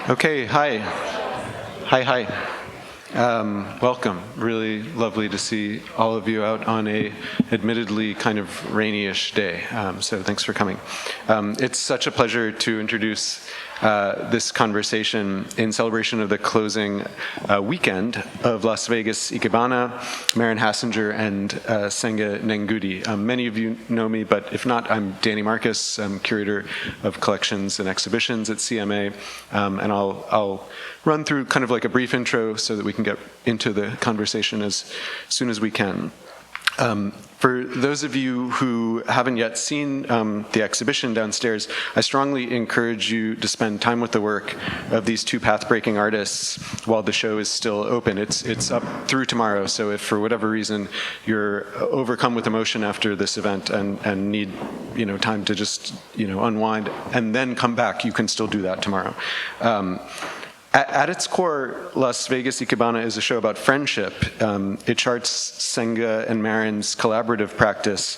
Okay, hi. Hi. Welcome. Really lovely to see all of you out on a admittedly kind of rainy-ish day, so thanks for coming. It's such a pleasure to introduce this conversation in celebration of the closing weekend of Las Vegas Ikebana, Maren Hassinger, and Senga Nengudi. Many of you know me, but if not, I'm Danny Marcus. I'm curator of collections and exhibitions at CMA, and I'll run through kind of like a brief intro so that we can get into the conversation as soon as we can. For those of you who haven't yet seen the exhibition downstairs, I strongly encourage you to spend time with the work of these two path-breaking artists while the show is still open. It's up through tomorrow, so if for whatever reason you're overcome with emotion after this event and need time to just unwind and then come back, you can still do that tomorrow. At its core, Las Vegas Ikebana is a show about friendship. It charts Senga and Maren's collaborative practice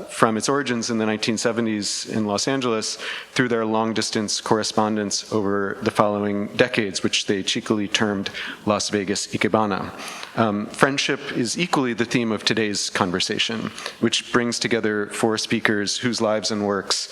from its origins in the 1970s in Los Angeles through their long-distance correspondence over the following decades, which they cheekily termed Las Vegas Ikebana. Friendship is equally the theme of today's conversation, which brings together four speakers whose lives and works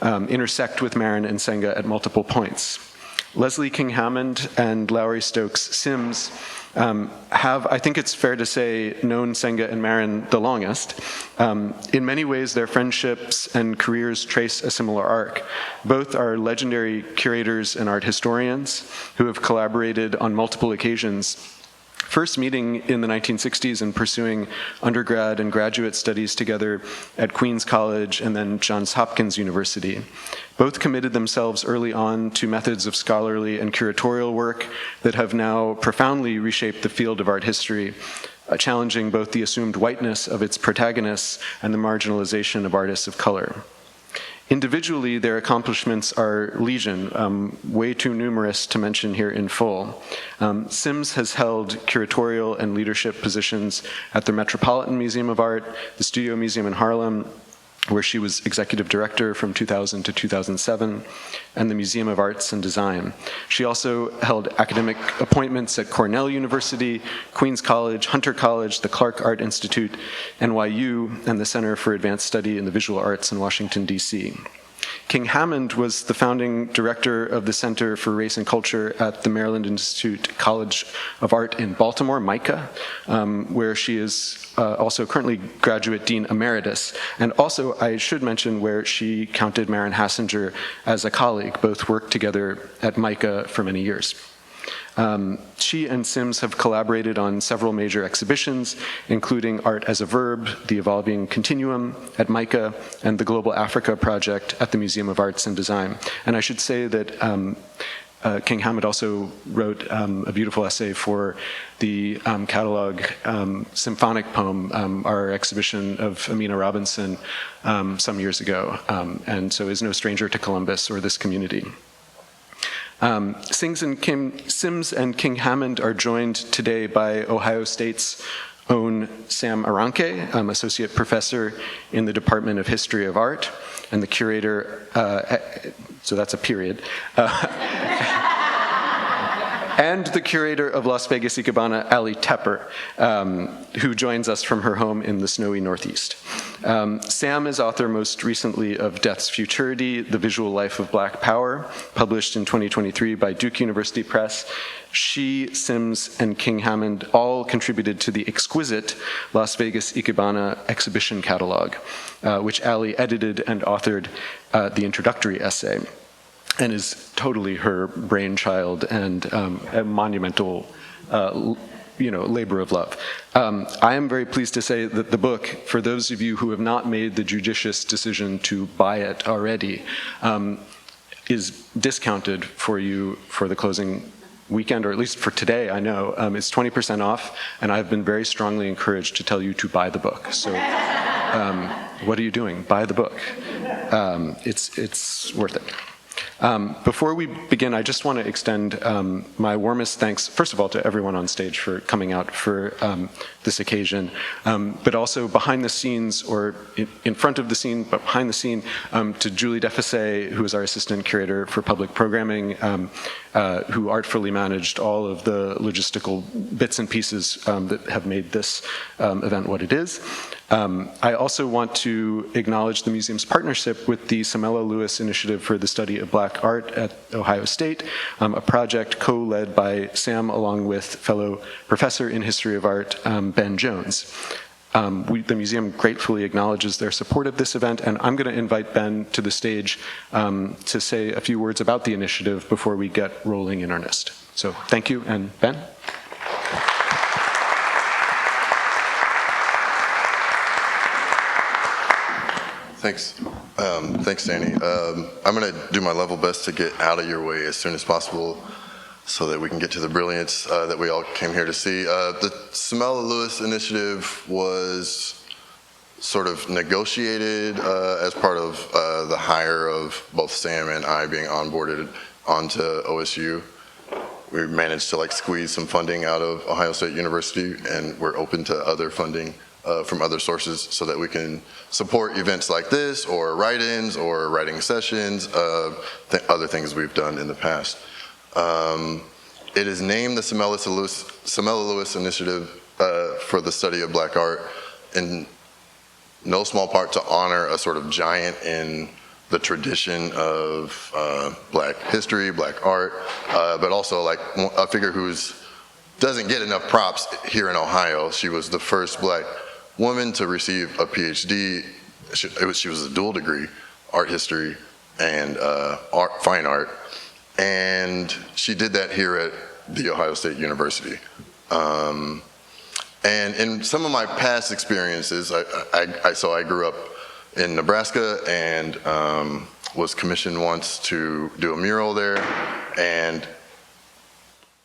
intersect with Maren and Senga at multiple points. Leslie King-Hammond and Lowery Stokes Sims have, I think it's fair to say, known Senga and Maren the longest. In many ways, their friendships and careers trace a similar arc. Both are legendary curators and art historians who have collaborated on multiple occasions, first meeting in the 1960s and pursuing undergrad and graduate studies together at Queens College and then Johns Hopkins University. Both committed themselves early on to methods of scholarly and curatorial work that have now profoundly reshaped the field of art history, challenging both the assumed whiteness of its protagonists and the marginalization of artists of color. Individually, their accomplishments are legion, way too numerous to mention here in full. Sims has held curatorial and leadership positions at the Metropolitan Museum of Art, the Studio Museum in Harlem, where she was executive director from 2000 to 2007, and the Museum of Arts and Design. She also held academic appointments at Cornell University, Queens College, Hunter College, the Clark Art Institute, NYU, and the Center for Advanced Study in the Visual Arts in Washington, D.C. King-Hammond was the founding director of the Center for Race and Culture at the Maryland Institute College of Art in Baltimore, MICA, where she is also currently graduate dean emeritus. And also, I should mention, where she counted Maren Hassinger as a colleague. Both worked together at MICA for many years. She and Sims have collaborated on several major exhibitions, including Art as a Verb, The Evolving Continuum at MICA, and the Global Africa Project at the Museum of Arts and Design. And I should say that King-Hammond also wrote a beautiful essay for the catalog symphonic poem, our exhibition of Amina Robinson some years ago, and so is no stranger to Columbus or this community. Sims and King-Hammond are joined today by Ohio State's own Sam Aranke, associate professor in the Department of History of Art, and the curator, so that's a period, and the curator of Las Vegas Ikebana, Allie Tepper, who joins us from her home in the snowy Northeast. Sam is author most recently of Death's Futurity, The Visual Life of Black Power, published in 2023 by Duke University Press. She, Sims, and King-Hammond all contributed to the exquisite Las Vegas Ikebana exhibition catalog, which Allie edited and authored the introductory essay, and is totally her brainchild and a monumental labor of love. I am very pleased to say that the book, for those of you who have not made the judicious decision to buy it already, is discounted for you for the closing weekend, or at least for today, I know. It's 20% off, and I've been very strongly encouraged to tell you to buy the book. So what are you doing? Buy the book. It's worth it. Before we begin, I just want to extend my warmest thanks, first of all, to everyone on stage for coming out for this occasion, but also behind the scenes, or in front of the scene, but behind the scene, to Julie Defacé, who is our assistant curator for public programming, who artfully managed all of the logistical bits and pieces that have made this event what it is. I also want to acknowledge the museum's partnership with the Samela Lewis Initiative for the Study of Black Art at Ohio State, a project co-led by Sam along with fellow professor in history of art, Ben Jones. The museum gratefully acknowledges their support of this event, and I'm going to invite Ben to the stage to say a few words about the initiative before we get rolling in earnest. So thank you, and Ben? Thanks. Thanks, Danny. I'm going to do my level best to get out of your way as soon as possible so that we can get to the brilliance that we all came here to see. The Samela Lewis initiative was sort of negotiated as part of the hire of both Sam and I being onboarded onto OSU. We managed to squeeze some funding out of Ohio State University, and we're open to other funding from other sources so that we can support events like this, or write-ins, or writing sessions, other things we've done in the past. It is named the Samela Lewis Initiative for the Study of Black Art, in no small part to honor a sort of giant in the tradition of Black history, Black art, but also a figure who's doesn't get enough props here in Ohio. She was the first Black woman to receive a PhD. She was a dual degree, art history and fine art, and she did that here at The Ohio State University. And in some of my past experiences, I grew up in Nebraska and was commissioned once to do a mural there, and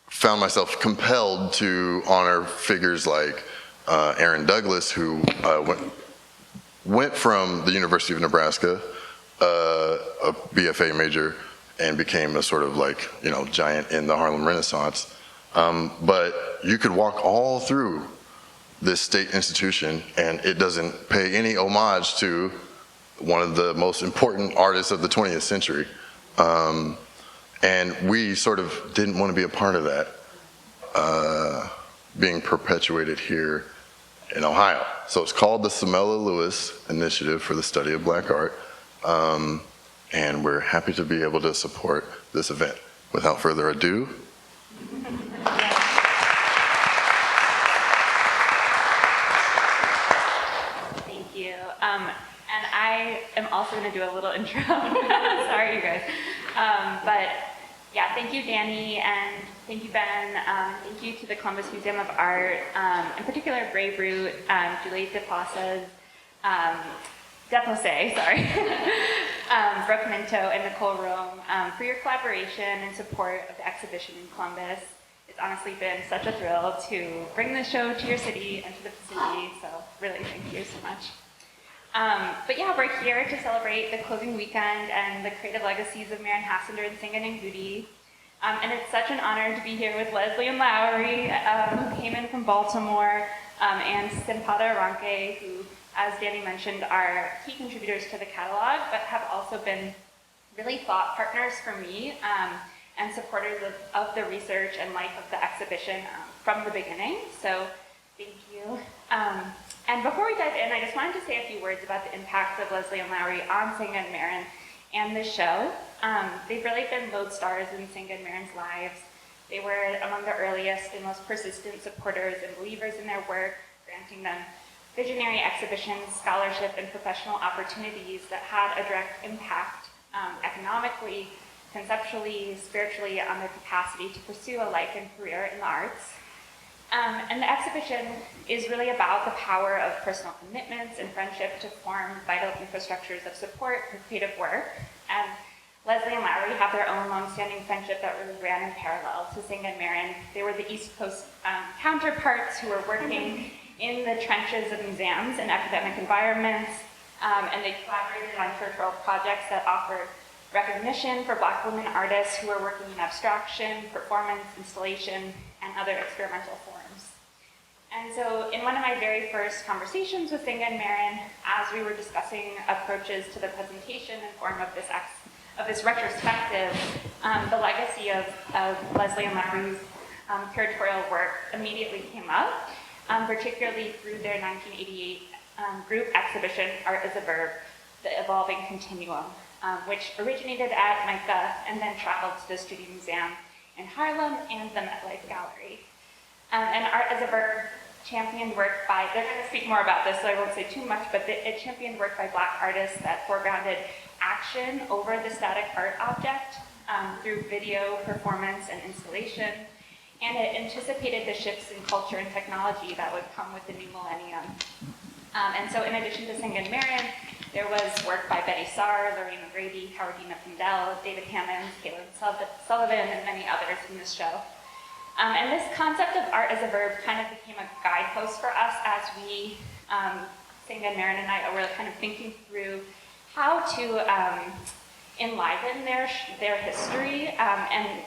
found myself compelled to honor figures like Aaron Douglas, who went from the University of Nebraska, a BFA major, and became a sort of giant in the Harlem Renaissance. But you could walk all through this state institution and it doesn't pay any homage to one of the most important artists of the 20th century. And we sort of didn't want to be a part of that being perpetuated here in Ohio. So it's called the Samela Lewis Initiative for the Study of Black Art. And we're happy to be able to support this event. Without further ado. Thank you. And I am also going to do a little intro. Sorry, you guys. But yeah, thank you, Danny, and thank you, Ben. Thank you to the Columbus Museum of Art, in particular, Brave Root, Julie Defacé, Brooke Minto, and Nicole Rome for your collaboration and support of the exhibition in Columbus. It's honestly been such a thrill to bring the show to your city and to the Pizzuti, so really thank you so much. But yeah, we're here to celebrate the closing weekend and the creative legacies of Maren, Hassinger and Senga and Nengudi. And it's such an honor to be here with Leslie and Lowery, who came in from Baltimore, and Sampada Aranke, who, as Danny mentioned, are key contributors to the catalog, but have also been really thought partners for me and supporters of the research and life of the exhibition from the beginning. So thank you. And before we dive in, I just wanted to say a few words about the impacts of Leslie and Lowery on Senga and Maren and this show. They've really been lodestars in Senga and Maren's lives. They were among the earliest and most persistent supporters and believers in their work, granting them visionary exhibitions, scholarship, and professional opportunities that had a direct impact economically, conceptually, spiritually on their capacity to pursue a life and career in the arts. And the exhibition is really about the power of personal commitments and friendship to form vital infrastructures of support for creative work. And Leslie and Lowery have their own long-standing friendship that really ran in parallel to Senga and Maren. They were the East Coast counterparts who were working in the trenches of museums and academic environments, and they collaborated on curatorial projects that offered recognition for Black women artists who are working in abstraction, performance, installation, and other experimental forms. And so in one of my very first conversations with Senga and Maren, as we were discussing approaches to the presentation and form of this retrospective, the legacy of Leslie and Lowery's curatorial work immediately came up, particularly through their 1988 group exhibition, Art as a Verb, The Evolving Continuum, which originated at MICA and then traveled to the Studio Museum in Harlem and the MetLife Gallery. And Art as a Verb championed work by, they're going to speak more about this, so I won't say too much, but it championed work by Black artists that foregrounded action over the static art object through video, performance, and installation. And it anticipated the shifts in culture and technology that would come with the new millennium. And so in addition to Senga and Maren, there was work by Betty Saar, Lorraine O'Grady, Howardina Pindell, David Hammond, Caitlin Sullivan, and many others in this show. And this concept of art as a verb kind of became a guidepost for us as we, Senga and Maren and I, were kind of thinking through how to enliven their history and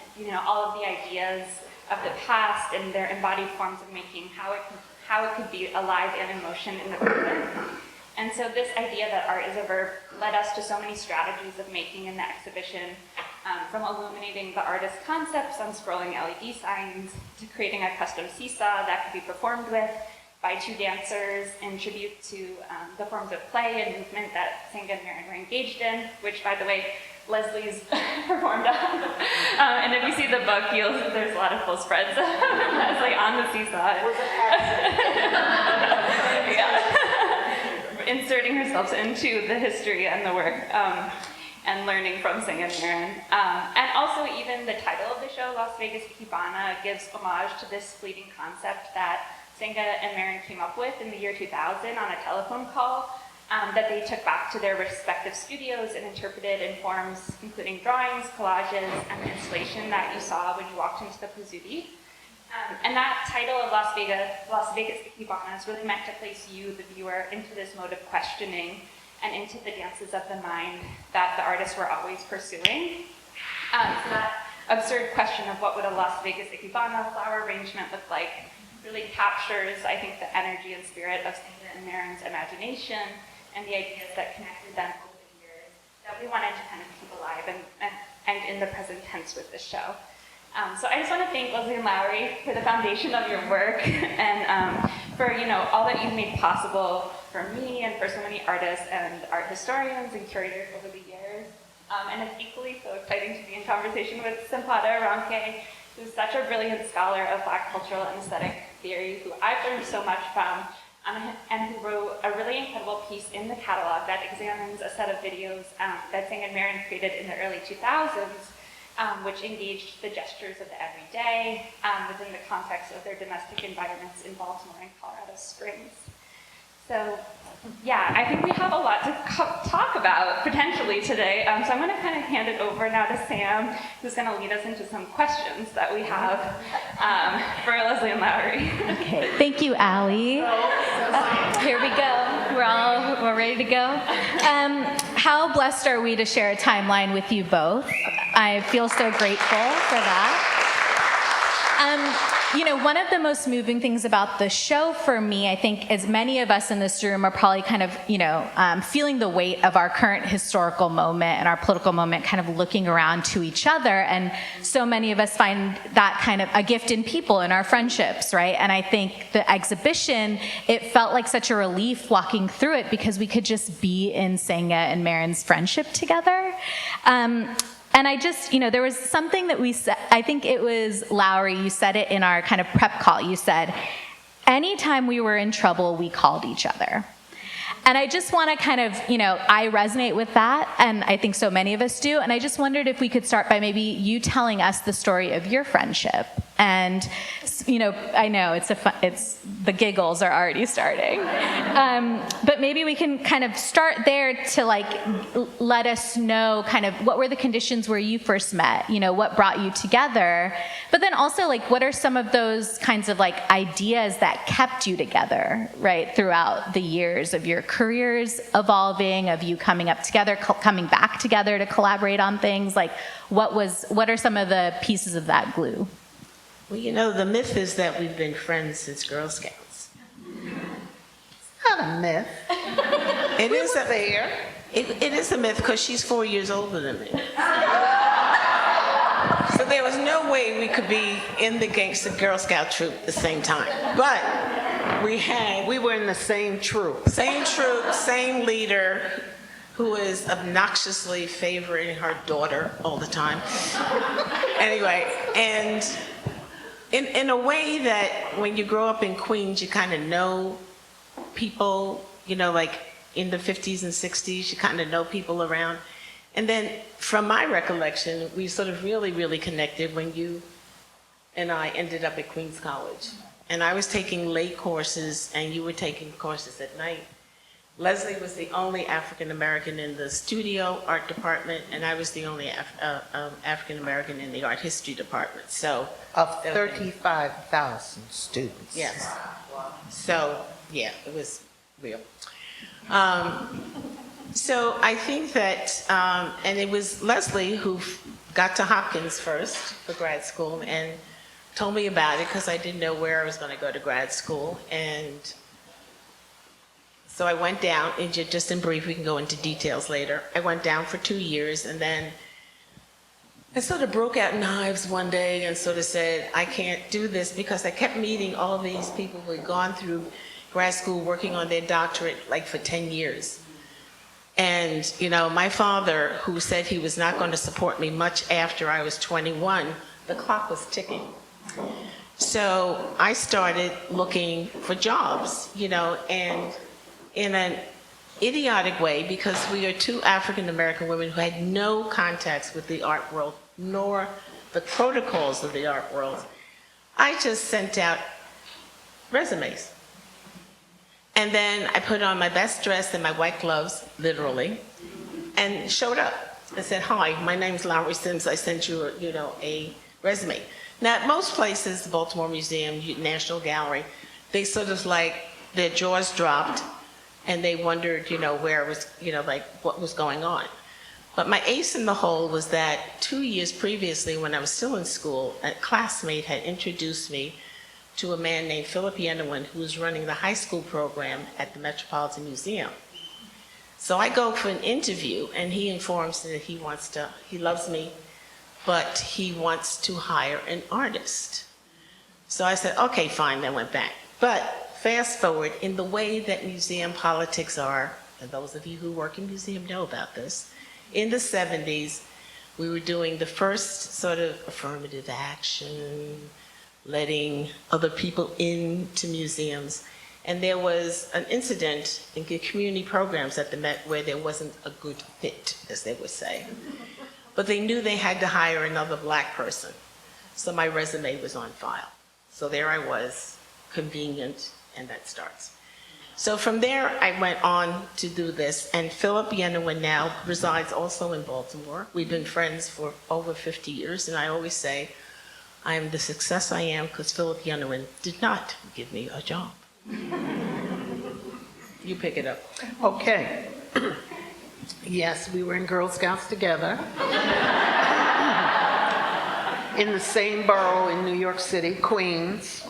all of the ideas of the past and their embodied forms of making, how it could be alive and in motion in the present. And so this idea that art is a verb led us to so many strategies of making in the exhibition, from illuminating the artist's concepts on scrolling LED signs to creating a custom seesaw that could be performed with by two dancers in tribute to the forms of play and movement that Senga and Maren were engaged in, which, by the way, Leslie's performed on. And if you see the book, there's a lot of full spreads of Leslie on the seesaw. Yeah. Inserting herself into the history and the work and learning from Senga and Maren. And also even the title of the show, Las Vegas Ikebana, gives homage to this fleeting concept that Senga and Maren came up with in the year 2000 on a telephone call that they took back to their respective studios and interpreted in forms including drawings, collages, and the installation that you saw when you walked into the Pizzuti. And that title of Las Vegas Ikebana is really meant to place you, the viewer, into this mode of questioning and into the dances of the mind that the artists were always pursuing. So that absurd question of what would a Las Vegas Ikebana flower arrangement look like really captures, I think, the energy and spirit of Senga and Maren's imagination and the ideas that connected them over the years that we wanted to kind of keep alive and in the present tense with this show. So I just want to thank Leslie and Lowery for the foundation of your work and for all that you've made possible for me and for so many artists and art historians and curators over the years. And it's equally so exciting to be in conversation with Sampada Aranke, who's such a brilliant scholar of Black cultural and aesthetic theory, who I've learned so much from, and who wrote a really incredible piece in the catalog that examines a set of videos that Senga and Maren created in the early 2000s, which engaged the gestures of the everyday within the context of their domestic environments in Baltimore and Colorado Springs. So, yeah, I think we have a lot to talk about potentially today. So I'm going to kind of hand it over now to Sam, who's going to lead us into some questions that we have for Leslie and Lowery. Okay, thank you, Allie. Here we go. We're ready to go. How blessed are we to share a timeline with you both? I feel so grateful for that. One of the most moving things about the show for me, I think, as many of us in this room are probably kind of, feeling the weight of our current historical moment and our political moment, kind of looking around to each other. And so many of us find that kind of a gift in people, in our friendships, right? And I think the exhibition, it felt like such a relief walking through it because we could just be in Senga and Maren's friendship together. And I just, there was something that we said, I think it was Lowery, you said it in our kind of prep call. You said, anytime we were in trouble, we called each other. And I just want to kind of, I resonate with that, and I think so many of us do. And I just wondered if we could start by maybe you telling us the story of your friendship And, I know the giggles are already starting. But maybe we can kind of start there to let us know kind of what were the conditions where you first met, what brought you together. But then also what are some of those kinds of ideas that kept you together, right, throughout the years of your careers evolving, of you coming up together, coming back together to collaborate on things? What are some of the pieces of that glue? Well, the myth is that we've been friends since Girl Scouts. It's not a myth. It is a there. It is a myth because she's 4 years older than me. So there was no way we could be in the gangster Girl Scout troop at the same time. But we were in the same troop. Same troop, same leader, who is obnoxiously favoring her daughter all the time. Anyway, and in a way that when you grow up in Queens, you kind of know people, in the 50s and 60s, you kind of know people around. And then from my recollection, we sort of really, really connected when you and I ended up at Queens College. And I was taking late courses and you were taking courses at night. Leslie was the only African American in the studio art department, and I was the only African American in the art history department. So Of 35,000 students. yes. So yeah, it was real. So I think that, and it was Leslie who got to Hopkins first for grad school and told me about it because I didn't know where I was going to go to grad school. And so I went down, and just in brief, we can go into details later. I went down for 2 years, and then I sort of broke out in hives one day and sort of said, I can't do this, because I kept meeting all of these people who had gone through grad school working on their doctorate for 10 years. And, my father, who said he was not going to support me much after I was 21, the clock was ticking. So I started looking for jobs, and in an idiotic way, because we are two African American women who had no contacts with the art world, nor the protocols of the art world, I just sent out resumes. And then I put on my best dress and my white gloves, literally, and showed up. I said, hi, my name's Lowery Sims. I sent you, a resume. Now, at most places, the Baltimore Museum, National Gallery, they sort of their jaws dropped, and they wondered, where it was, what was going on. But my ace in the hole was that 2 years previously, when I was still in school, a classmate had introduced me to a man named Philip Yenowin, who was running the high school program at the Metropolitan Museum. So I go for an interview, and he informs me that he loves me, but he wants to hire an artist. So I said, okay, fine, then went back. But fast forward, in the way that museum politics are, and those of you who work in museum know about this, in the 70s, we were doing the first sort of affirmative action, letting other people into museums. And there was an incident in the community programs at the Met where there wasn't a good fit, as they would say. But they knew they had to hire another black person. So my resume was on file. So there I was, convenient, and that starts. So from there, I went on to do this, and Philip Yenowin now resides also in Baltimore. We've been friends for over 50 years, and I always say, I am the success I am because Philip Yenowin did not give me a job. You pick it up. Okay. Yes, we were in Girl Scouts together. In the same borough in New York City, Queens,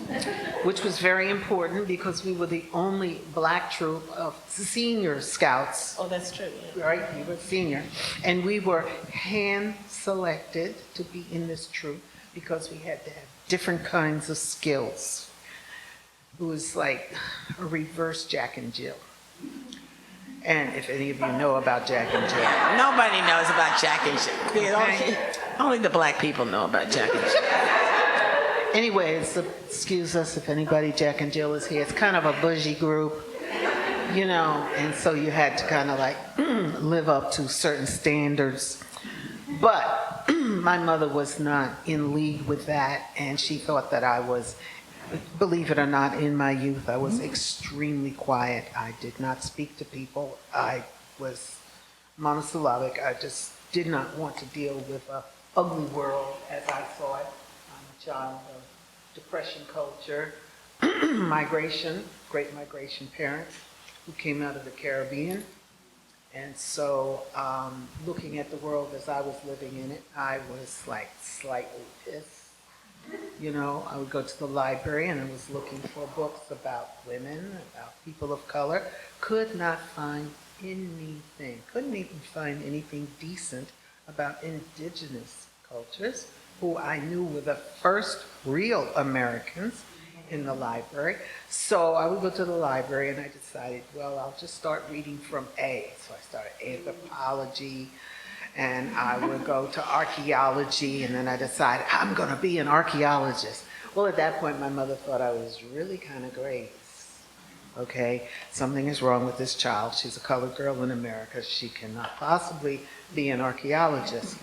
which was very important because we were the only black troop of senior scouts. Oh, that's true. Yeah. Right, you were senior. And we were hand-selected to be in this troop because we had to have different kinds of skills. It was like a reverse Jack and Jill. And if any of you know about Jack and Jill. Nobody knows about Jack and Jill. Okay. Only the black people know about Jack and Jill. Anyways, excuse us if anybody Jack and Jill is here. It's kind of a bougie group, and so you had to kind of live up to certain standards. But my mother was not in league with that, and she thought that I was, believe it or not, in my youth, I was extremely quiet. I did not speak to people. I was monosyllabic. I just did not want to deal with a ugly world as I saw it. I'm a child of Depression culture, migration, great migration parents who came out of the Caribbean. And so looking at the world as I was living in it, I was like slightly pissed. You know, I would go to the library and I was looking for books about women, about people of color. Could not find anything, couldn't even find anything decent about indigenous cultures, who I knew were the first real Americans in the library. So I would go to the library and I decided, well, I'll just start reading from A. So I started anthropology, and I would go to archaeology, and then I decided I'm gonna be an archaeologist. Well, at that point, my mother thought I was really kind of great. Okay, something is wrong with this child. She's a colored girl in America. She cannot possibly be an archaeologist.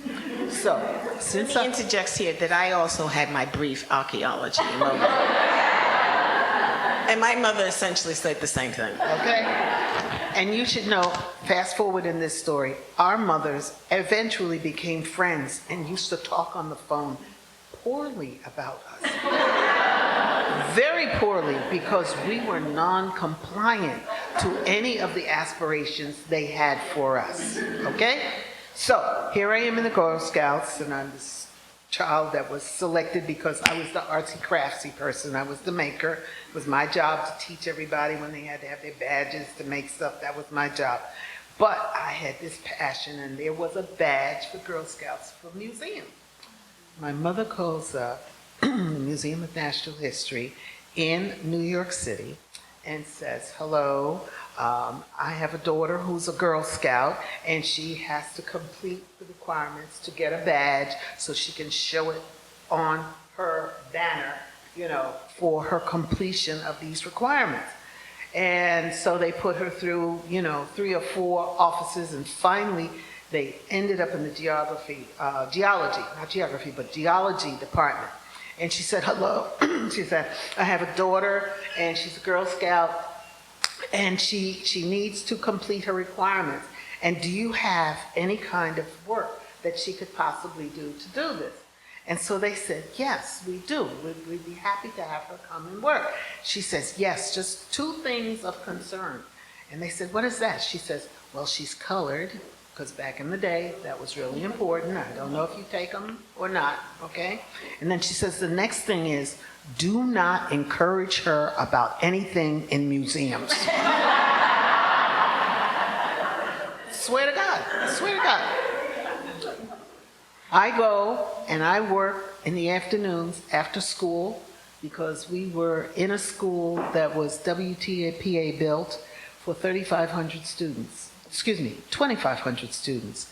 So, since Let me interject here that I also had my brief archaeology moment. And my mother essentially said the same thing. Okay? And you should know, fast forward in this story, our mothers eventually became friends and used to talk on the phone poorly about us. Very poorly, because we were non-compliant to any of the aspirations they had for us. Okay? So, here I am in the Girl Scouts, and I'm this child that was selected because I was the artsy-craftsy person. I was the maker. It was my job to teach everybody when they had to have their badges to make stuff. That was my job. But I had this passion, and there was a badge for Girl Scouts for museum. My mother calls up the Museum of Natural History in New York City and says, hello, I have a daughter who's a Girl Scout, and she has to complete the requirements to get a badge so she can show it on her banner, you know, for her completion of these requirements. And so they put her through, you know, 3 or 4 offices, and finally they ended up in the geology department. And she said, hello. She said, I have a daughter, and she's a Girl Scout, and she needs to complete her requirements. And do you have any kind of work that she could possibly do to do this? And so they said, yes, we do. We'd be happy to have her come and work. She says, yes, just 2 things of concern. And they said, what is that? She says, well, she's colored, because back in the day, that was really important. I don't know if you take them or not, okay? And then she says, the next thing is, do not encourage her about anything in museums. Swear to God, swear to God. I go and I work in the afternoons after school, because we were in a school that was WTAPA built for 3,500 students. Excuse me, 2,500 students.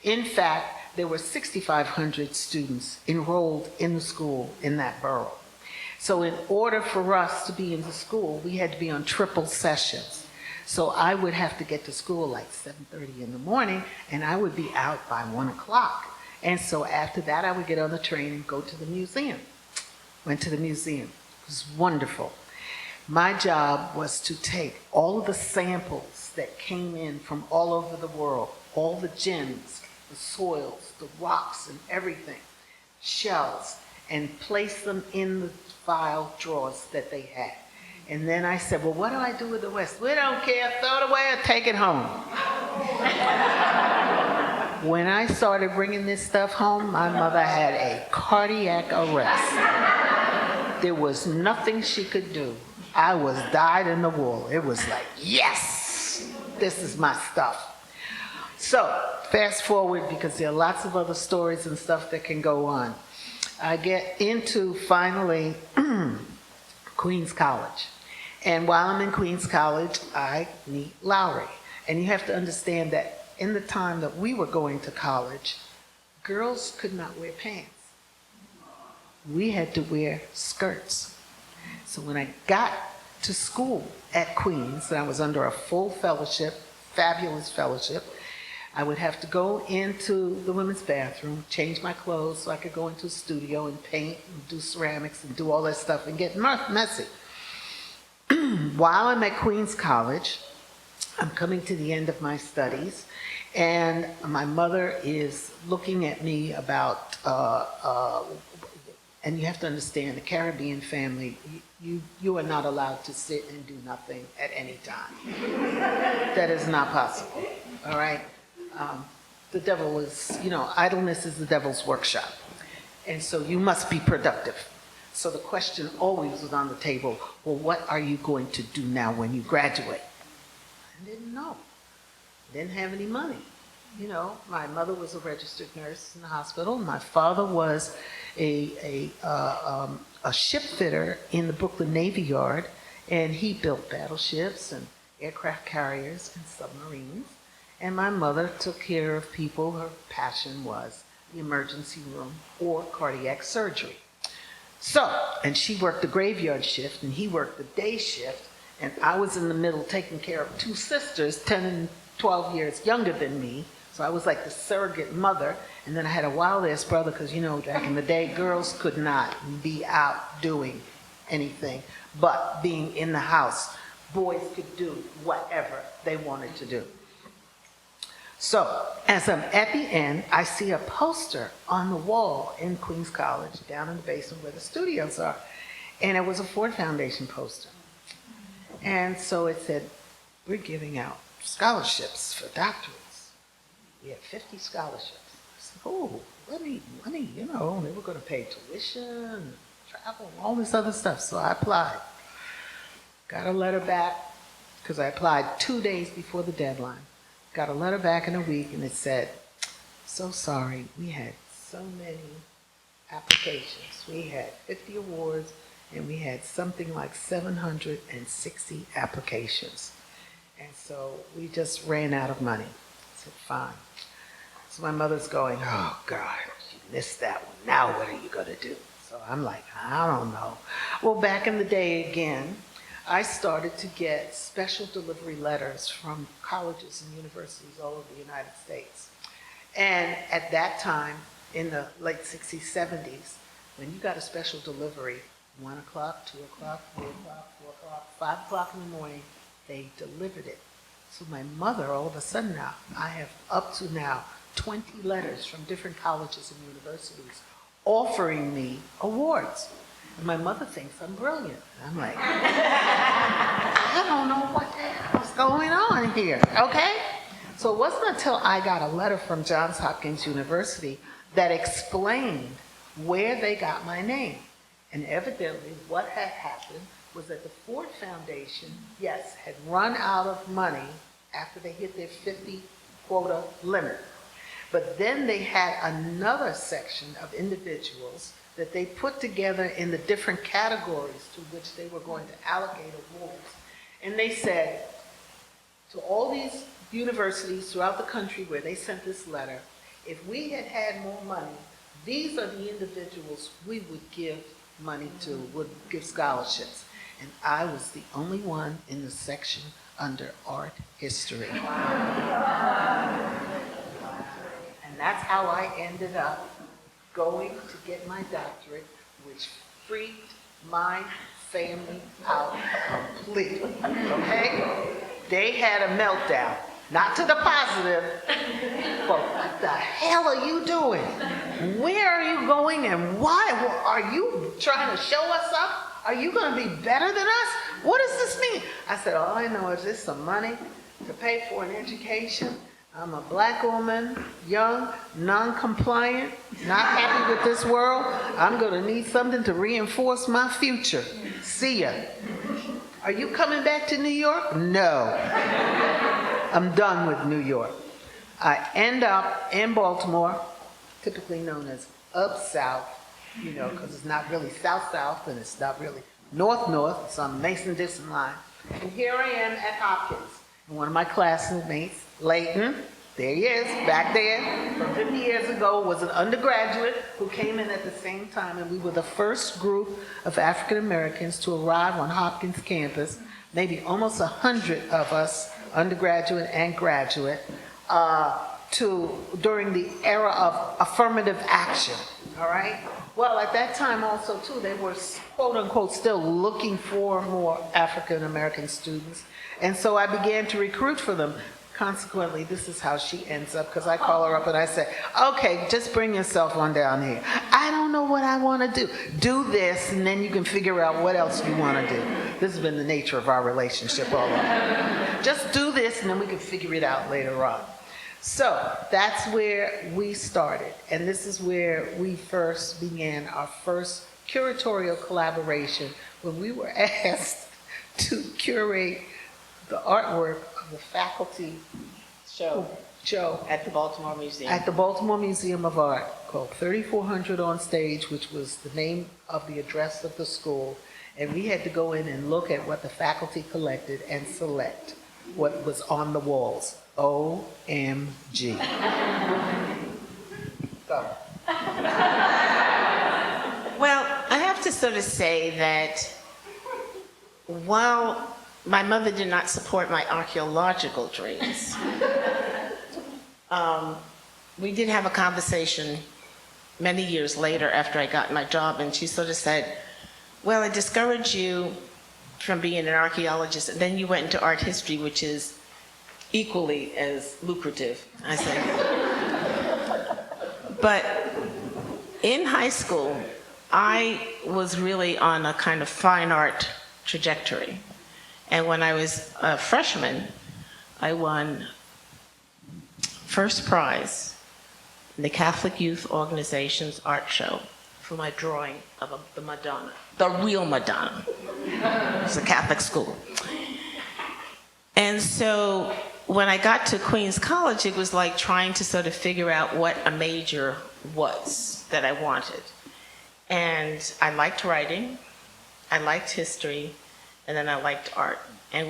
In fact, there were 6,500 students enrolled in the school in that borough. So in order for us to be in the school, we had to be on triple sessions. So I would have to get to school like 7:30 in the morning, and I would be out by 1 o'clock. And so after that, I would get on the train and go to the museum. Went to the museum. It was wonderful. My job was to take all of the samples that came in from all over the world, all the gems, the soils, the rocks and everything, shells, and place them in the file drawers that they had. And then I said, well, what do I do with the rest? We don't care, throw it away or take it home. When I started bringing this stuff home, my mother had a cardiac arrest. There was nothing she could do. I was dyed in the wool. It was like, yes, this is my stuff. So, fast forward, because there are lots of other stories and stuff that can go on. I get into, finally, Queens College. And while I'm in Queens College, I meet Lowery. And you have to understand that in the time that we were going to college, girls could not wear pants. We had to wear skirts. So when I got to school at Queens, and I was under a full fellowship, fabulous fellowship, I would have to go into the women's bathroom, change my clothes so I could go into a studio and paint and do ceramics and do all that stuff and get messy. While I'm at Queens College, I'm coming to the end of my studies, and my mother is looking at me about, and you have to understand, the Caribbean family, you are not allowed to sit and do nothing at any time. That is not possible, all right? The devil is, idleness is the devil's workshop. And so you must be productive. So the question always was on the table, well, what are you going to do now when you graduate? I didn't know. Didn't have any money. My mother was a registered nurse in the hospital. My father was a ship fitter in the Brooklyn Navy Yard, and he built battleships and aircraft carriers and submarines. And my mother took care of people. Her passion was the emergency room or cardiac surgery. So, and she worked the graveyard shift, and he worked the day shift, and I was in the middle taking care of two sisters, 10 and 12 years younger than me. So I was like the surrogate mother, and then I had a wild-ass brother, because, back in the day, girls could not be out doing anything but being in the house. Boys could do whatever they wanted to do. So, as I'm at the end, I see a poster on the wall in Queens College, down in the basement where the studios are, and it was a Ford Foundation poster. And so it said, we're giving out scholarships for doctorates. We have 50 scholarships. I said, oh, money, they were going to pay tuition, travel, all this other stuff. So I applied. Got a letter back, because I applied 2 days before the deadline. Got a letter back in a week, and it said, so sorry, we had so many applications. We had 50 awards, and we had something like 760 applications. And so we just ran out of money. I said, fine. So my mother's going, oh God, you missed that one. Now what are you gonna do? So I'm like, I don't know. Well, back in the day again, I started to get special delivery letters from colleges and universities all over the United States. And at that time, in the late 60s, 70s, when you got a special delivery, 1 o'clock, 2 o'clock, 3 o'clock, 4 o'clock, 5 o'clock in the morning, they delivered it. So my mother, all of a sudden now, I have up to now 20 letters from different colleges and universities offering me awards. And my mother thinks I'm brilliant. And I'm like, I don't know what the hell's going on here, okay? So it wasn't until I got a letter from Johns Hopkins University that explained where they got my name. And evidently what had happened was that the Ford Foundation, yes, had run out of money after they hit their 50 quota limit. But then they had another section of individuals that they put together in the different categories to which they were going to allocate awards. And they said to all these universities throughout the country where they sent this letter, if we had had more money, these are the individuals we would give money to, would give scholarships. And I was the only one in the section under art history. And that's how I ended up going to get my doctorate, which freaked my family out completely, okay? They had a meltdown, not to the positive, but what the hell are you doing? Where are you going and why? Are you trying to show us up? Are you going to be better than us? What does this mean? I said, all I know is this some money to pay for an education. I'm a black woman, young, non-compliant, not happy with this world. I'm going to need something to reinforce my future. See ya. Are you coming back to New York? No. I'm done with New York. I end up in Baltimore, typically known as up south, because it's not really south-south and it's not really north-north. It's on the Mason-Dixon line. And here I am at Hopkins. And one of my classmates, Leighton, there he is, back there, from 50 years ago, was an undergraduate who came in at the same time, and we were the first group of African Americans to arrive on Hopkins campus, maybe almost 100 of us, undergraduate and graduate, during the era of affirmative action, all right? Well, at that time also too, they were quote unquote still looking for more African American students. And so I began to recruit for them. Consequently, this is how she ends up, because I call her up and I say, okay, just bring yourself on down here. I don't know what I want to do. Do this, and then you can figure out what else you want to do. This has been the nature of our relationship all along. Just do this, and then we can figure it out later on. So that's where we started, and this is where we first began our first curatorial collaboration, when we were asked to curate the artwork of the faculty Show at the Baltimore Museum. at the Baltimore Museum of Art, called 3400 on Stage, which was the name of the address of the school. And we had to go in and look at what the faculty collected and select what was on the walls. OMG. Go. Well, I have to sort of say that while my mother did not support my archaeological dreams, we did have a conversation many years later after I got my job, and she sort of said, well, I discouraged you from being an archaeologist, and then you went into art history, which is equally as lucrative, I said. But in high school, I was really on a kind of fine art trajectory. And when I was a freshman, I won first prize in the Catholic Youth Organization's art show for my drawing of the Madonna, the real Madonna. It was a Catholic school. And so when I got to Queens College, it was like trying to sort of figure out what a major was that I wanted. And I liked writing, I liked history, and then I liked art. And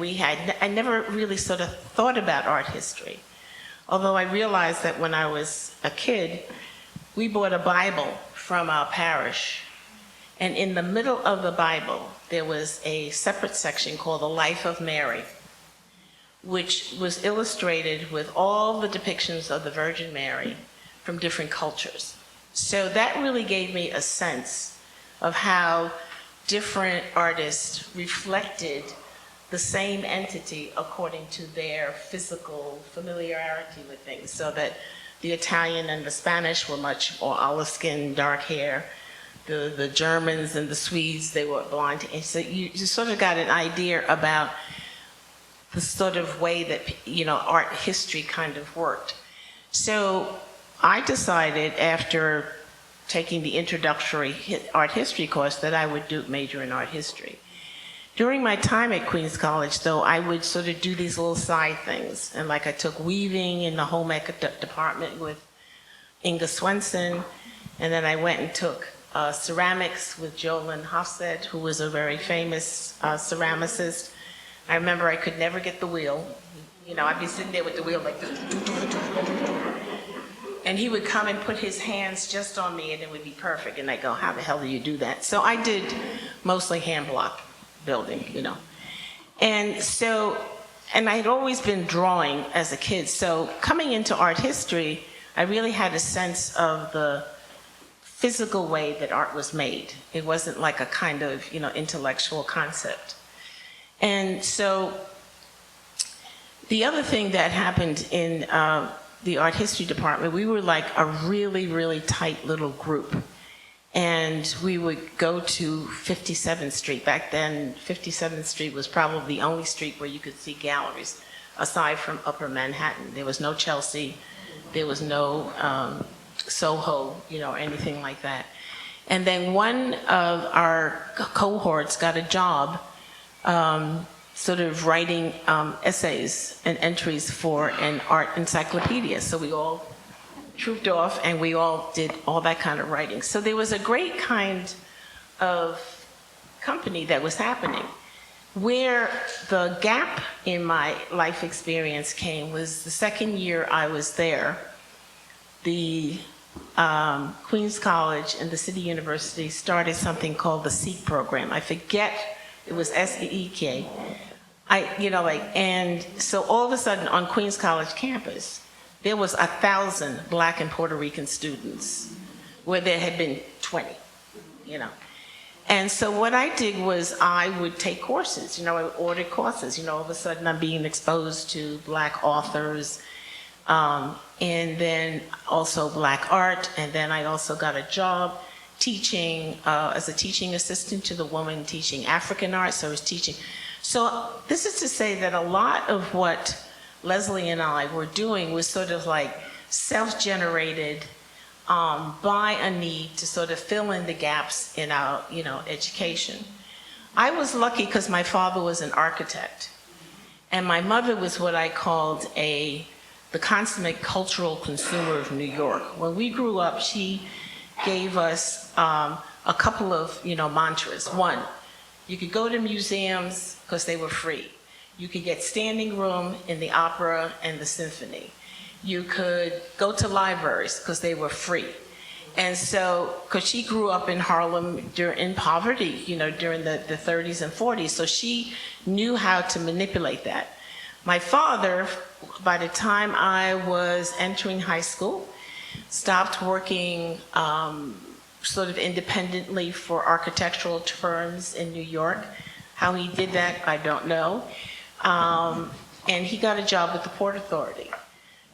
I never really sort of thought about art history. Although I realized that when I was a kid, we bought a Bible from our parish. And in the middle of the Bible, there was a separate section called The Life of Mary, which was illustrated with all the depictions of the Virgin Mary from different cultures. So that really gave me a sense of how different artists reflected the same entity according to their physical familiarity with things. So that the Italian and the Spanish were much more olive skin, dark hair. The Germans and the Swedes, they were blonde. And so you sort of got an idea about the sort of way that, art history kind of worked. So I decided after taking the introductory art history course that I would major in art history. During my time at Queens College, though, I would sort of do these little side things. And like I took weaving in the home ec department with Inga Swenson, and then I went and took ceramics with Jolyn Hofstede, who was a very famous ceramicist. I remember I could never get the wheel. I'd be sitting there with the wheel like this. And he would come and put his hands just on me and it would be perfect. And I go, how the hell do you do that? So I did mostly hand block building, And I had always been drawing as a kid. So coming into art history, I really had a sense of the physical way that art was made. It wasn't like a kind of, intellectual concept. And so the other thing that happened in the art history department, we were like a really, really tight little group. And we would go to 57th Street. Back then, 57th Street was probably the only street where you could see galleries, aside from Upper Manhattan. There was no Chelsea, there was no Soho, or anything like that. And then one of our cohorts got a job sort of writing essays and entries for an art encyclopedia. So we all trooped off and we all did all that kind of writing. So there was a great kind of company that was happening. Where the gap in my life experience came was the second year I was there. The Queens College and the City University started something called the SEEK program. I forget, it was SEEK. And so all of a sudden on Queens College campus, there was 1,000 Black and Puerto Rican students where there had been 20, you know. And so what I did was I would take courses, you know, I ordered courses, you know, all of a sudden I'm being exposed to Black authors, and then also Black art, and then I also got a job teaching as a teaching assistant to the woman teaching African art, so I was teaching. So this is to say that a lot of what Leslie and I were doing was sort of like self-generated by a need to sort of fill in the gaps in our, you know, education. I was lucky because my father was an architect, and my mother was what I called the consummate cultural consumer of New York. When we grew up, she gave us a couple of, you know, mantras. One, you could go to museums because they were free. You could get standing room in the opera and the symphony. You could go to libraries because they were free. And so, because she grew up in Harlem in poverty, you know, during the 30s and 40s, so she knew how to manipulate that. My father, by the time I was entering high school, stopped working sort of independently for architectural firms in New York. How he did that, I don't know. And he got a job with the Port Authority.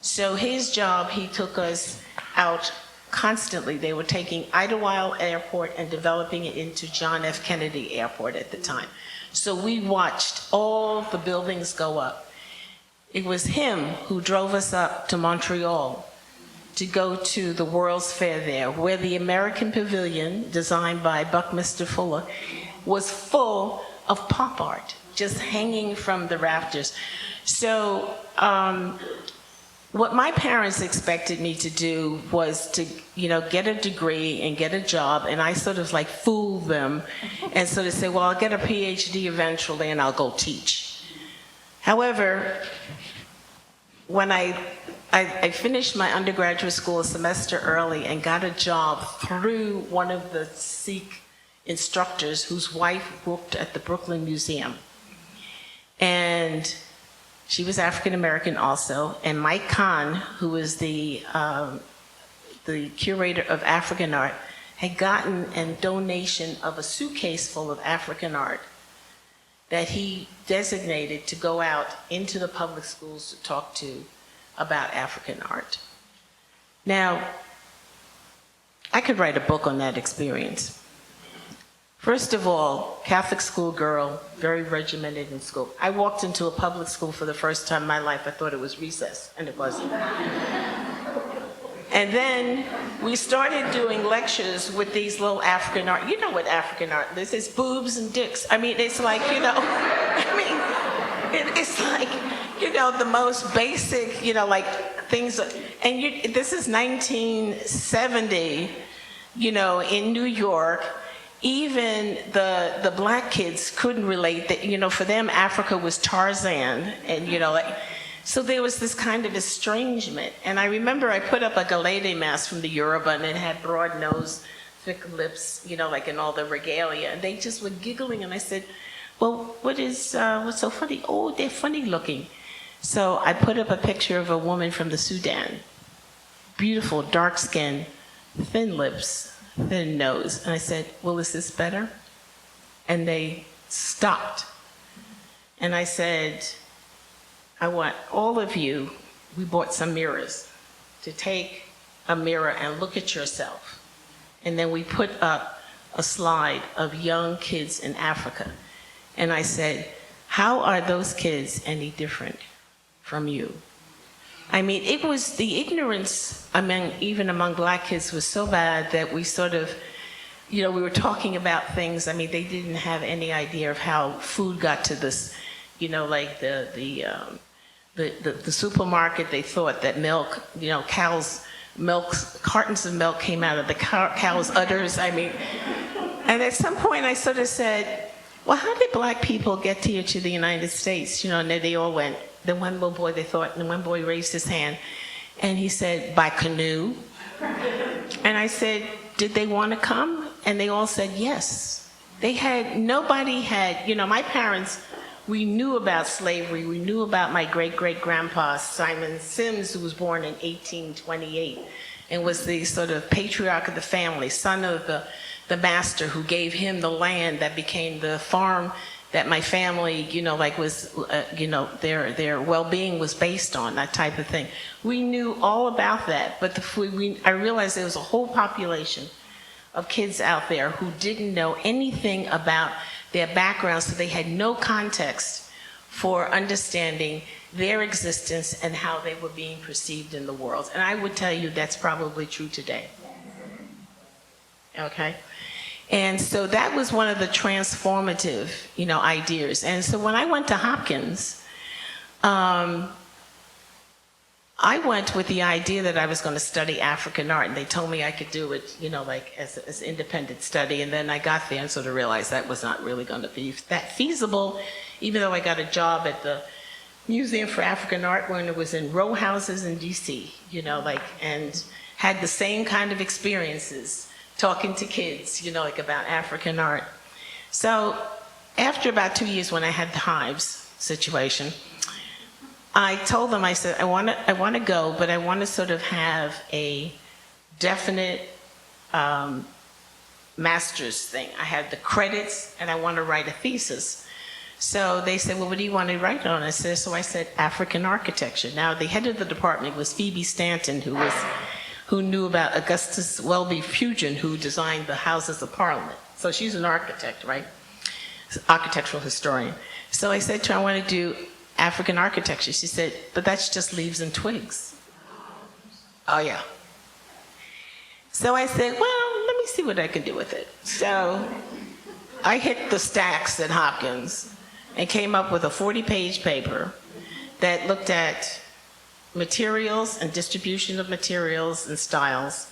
So his job, he took us out constantly. They were taking Idlewild Airport and developing it into John F. Kennedy Airport at the time. So we watched all the buildings go up. It was him who drove us up to Montreal to go to the World's Fair there, where the American Pavilion, designed by Buckminster Fuller, was full of pop art, just hanging from the rafters. So what my parents expected me to do was to, you know, get a degree and get a job, and I sort of like fooled them and sort of say, well, I'll get a PhD eventually and I'll go teach. However, when I finished my undergraduate school a semester early and got a job through one of the Sikh instructors whose wife worked at the Brooklyn Museum. And she was African American also, and Mike Kahn, who was the curator of African art, had gotten a donation of a suitcase full of African art that he designated to go out into the public schools to talk to about African art. Now, I could write a book on that experience. First of all, Catholic school girl, very regimented in school. I walked into a public school for the first time in my life. I thought it was recess, and it wasn't. And then we started doing lectures with these little African art. You know what African art is? It's boobs and dicks. I mean, it's like, you know, it's like, you know, the most basic, you know, like things. And this is 1970, you know, in New York. Even the Black kids couldn't relate that, you know, for them Africa was Tarzan, and, you know, like, so there was this kind of estrangement. And I remember I put up a Galede mask from the Yoruba, and it had broad nose, thick lips, you know, like in all the regalia, and they just were giggling, and I said, well, what's so funny? Oh, they're funny looking. So I put up a picture of a woman from the Sudan, beautiful, dark skin, thin lips, thin nose. And I said, well, is this better? And they stopped. And I said, I want all of you, we bought some mirrors, to take a mirror and look at yourself. And then we put up a slide of young kids in Africa. And I said, how are those kids any different from you? I mean, it was the ignorance even among Black kids was so bad that we sort of, you know, we were talking about things. I mean, they didn't have any idea of how food got to this, you know, like the supermarket. They thought that milk, you know, cartons of milk came out of the cow's udders. I mean, and at some point I sort of said, well, how did Black people get here to the United States? You know, and they all went. The one little boy, they thought, and one boy raised his hand, and he said, by canoe. And I said, did they want to come? And they all said yes. Nobody had, you know, my parents we knew about slavery. We knew about my great-great-grandpa, Simon Sims, who was born in 1828 and was the sort of patriarch of the family, son of the master who gave him the land that became the farm that my family, was, their well-being was based on, that type of thing. We knew all about that, but I realized there was a whole population of kids out there who didn't know anything about their background, so they had no context for understanding their existence and how they were being perceived in the world. And I would tell you that's probably true today. Okay? And so that was one of the transformative, ideas. And so when I went to Hopkins, I went with the idea that I was going to study African art, and they told me I could do it, as independent study. And then I got there and sort of realized that was not really going to be that feasible, even though I got a job at the Museum for African Art when it was in row houses in DC, and had the same kind of experiences talking to kids, about African art. So after about 2 years when I had the hives situation, I told them, I said, I want to go, but I want to sort of have a definite master's thing. I had the credits and I want to write a thesis. So they said, well, what do you want to write on? I said, African architecture. Now, the head of the department was Phoebe Stanton, who knew about Augustus Welby Fusion, who designed the Houses of Parliament. So she's an architect, right? Architectural historian. So I said to her, I want to do African architecture. She said, but that's just leaves and twigs. Oh, yeah. So I said, well, let me see what I can do with it. So I hit the stacks at Hopkins and came up with a 40-page paper that looked at materials and distribution of materials and styles.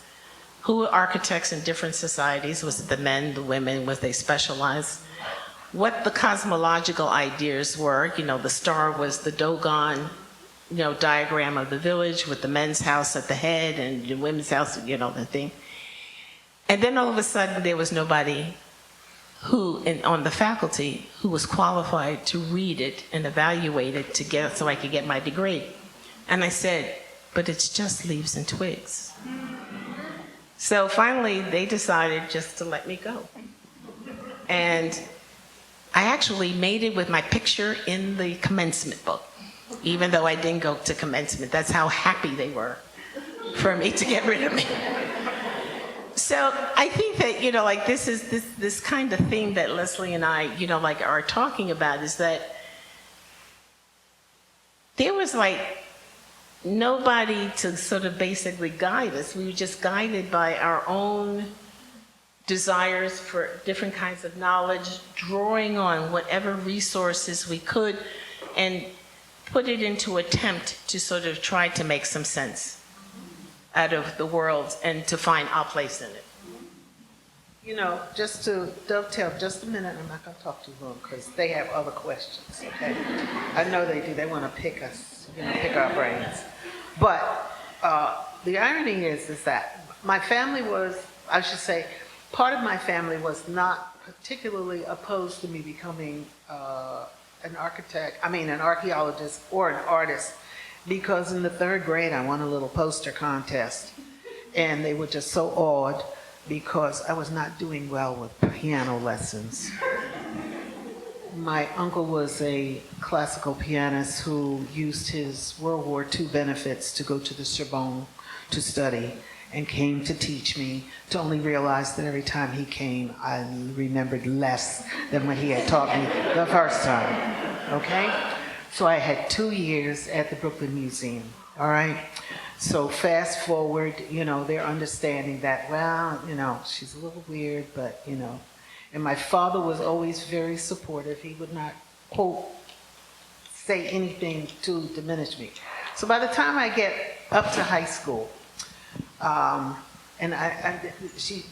Who were architects in different societies? Was it the men, the women? Was they specialized? What the cosmological ideas were. The star was the Dogon, diagram of the village with the men's house at the head and the women's house, the thing. And then all of a sudden there was nobody on the faculty who was qualified to read it and evaluate it so I could get my degree. And I said, but it's just leaves and twigs. So finally they decided just to let me go. And I actually made it with my picture in the commencement book, even though I didn't go to commencement. That's how happy they were for me to get rid of me. So I think that, this kind of thing that Leslie and I, are talking about is that there was nobody to sort of basically guide us. We were just guided by our own desires for different kinds of knowledge, drawing on whatever resources we could, and put it into attempt to sort of try to make some sense out of the world and to find our place in it. Just to dovetail just a minute, I'm not going to talk too long because they have other questions, okay? I know they do. They want to pick us, pick our brains. But the irony is that my family part of my family was not particularly opposed to me becoming an archaeologist or an artist, because in the 3rd grade I won a little poster contest, and they were just so awed because I was not doing well with piano lessons. My uncle was a classical pianist who used his World War II benefits to go to the Sorbonne to study, and came to teach me, to only realize that every time he came, I remembered less than what he had taught me the first time, okay? So I had 2 years at the Brooklyn Museum, all right? So fast forward, they're understanding that, she's a little weird, but, and my father was always very supportive. He would not, quote, say anything to diminish me. So by the time I get up to high school, and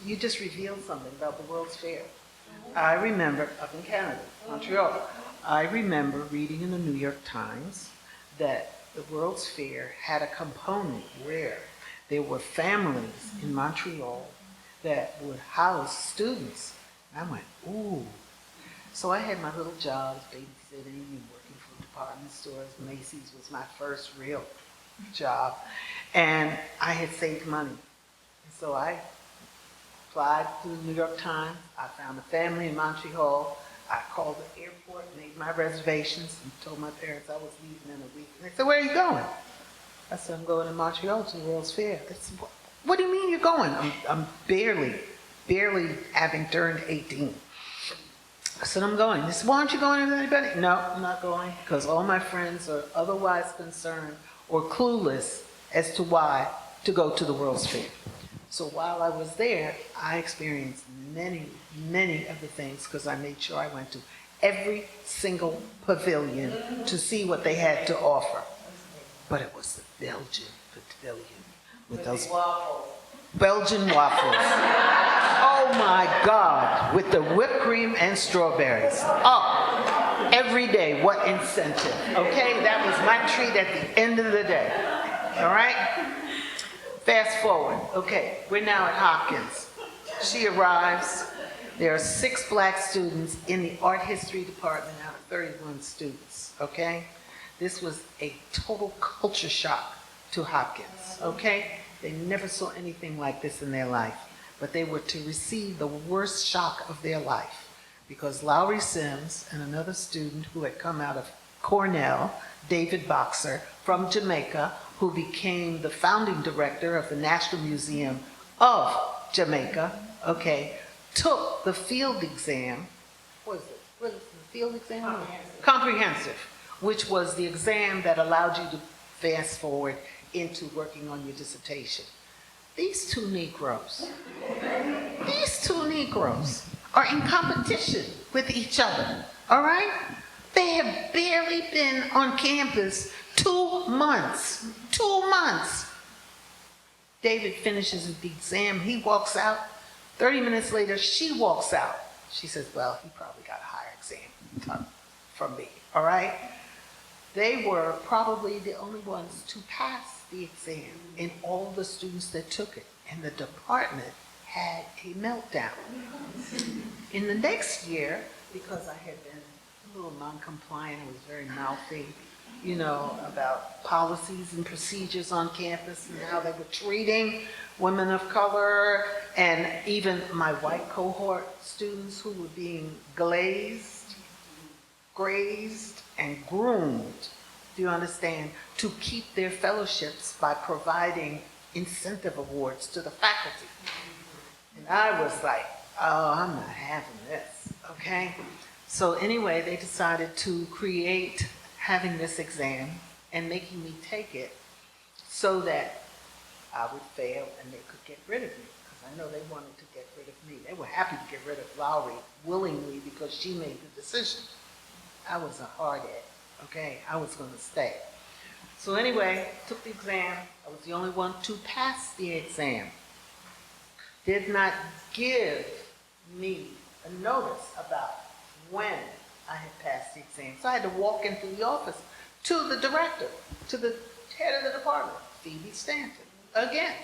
you just revealed something about the World's Fair. I remember, up in Canada, Montreal, I remember reading in the New York Times that the World's Fair had a component where there were families in Montreal that would house students. I went, ooh. So I had my little jobs, babysitting outfitting and working for department stores. Macy's was my first real job. And I had saved money. And so I applied to the New York Times. I found a family in Montreal. I called the airport, made my reservations, and told my parents I was leaving in a week. And they said, "Where are you going?" I said, "I'm going to Montreal to the World's Fair." They said, "What do you mean you're going?" I'm barely having turned 18. I said, "I'm going." They said, "Why aren't you going with anybody?" "No, I'm not going because all my friends are otherwise concerned or clueless as to why to go to the World's Fair." So while I was there, I experienced many of the things because I made sure I went to every single pavilion to see what they had to offer. But it was the Belgian pavilion with those Belgian waffles. Oh my God, with the whipped cream and strawberries. Oh, every day, what incentive, okay? That was my treat at the end of the day, all right? Fast forward, okay, we're now at Hopkins. She arrives, there are 6 black students in the art history department out of 31 students, okay? This was a total culture shock to Hopkins, okay? They never saw anything like this in their life, but they were to receive the worst shock of their life because Lowery Sims and another student who had come out of Cornell, David Boxer, from Jamaica, who became the founding director of the National Museum of Jamaica, okay, took the field exam. What is it? What is the field exam? Comprehensive, which was the exam that allowed you to fast forward into working on your dissertation. These two Negroes are in competition with each other, all right? They have barely been on campus 2 months. 2 months. David finishes the exam. He walks out. 30 minutes later, she walks out. She says, "Well, he probably got a higher exam from me, all right?" They were probably the only ones to pass the exam in all the students that took it. And the department had a meltdown. In the next year, because I had been a little non-compliant, I was very mouthy, you know, about policies and procedures on campus and how they were treating women of color and even my white cohort students who were being grazed, and groomed, do you understand, to keep their fellowships by providing incentive awards to the faculty. And I was like, "Oh, I'm not having this," okay? So anyway, they decided to create having this exam and making me take it so that I would fail and they could get rid of me. Because I know they wanted to get rid of me. They were happy to get rid of Lowery willingly because she made the decision. I was a hardhead, okay? I was going to stay. So anyway, took the exam. I was the only one to pass the exam. Did not give me a notice about when I had passed the exam. So I had to walk into the office to the director, to the head of the department, Phoebe Stanton, again.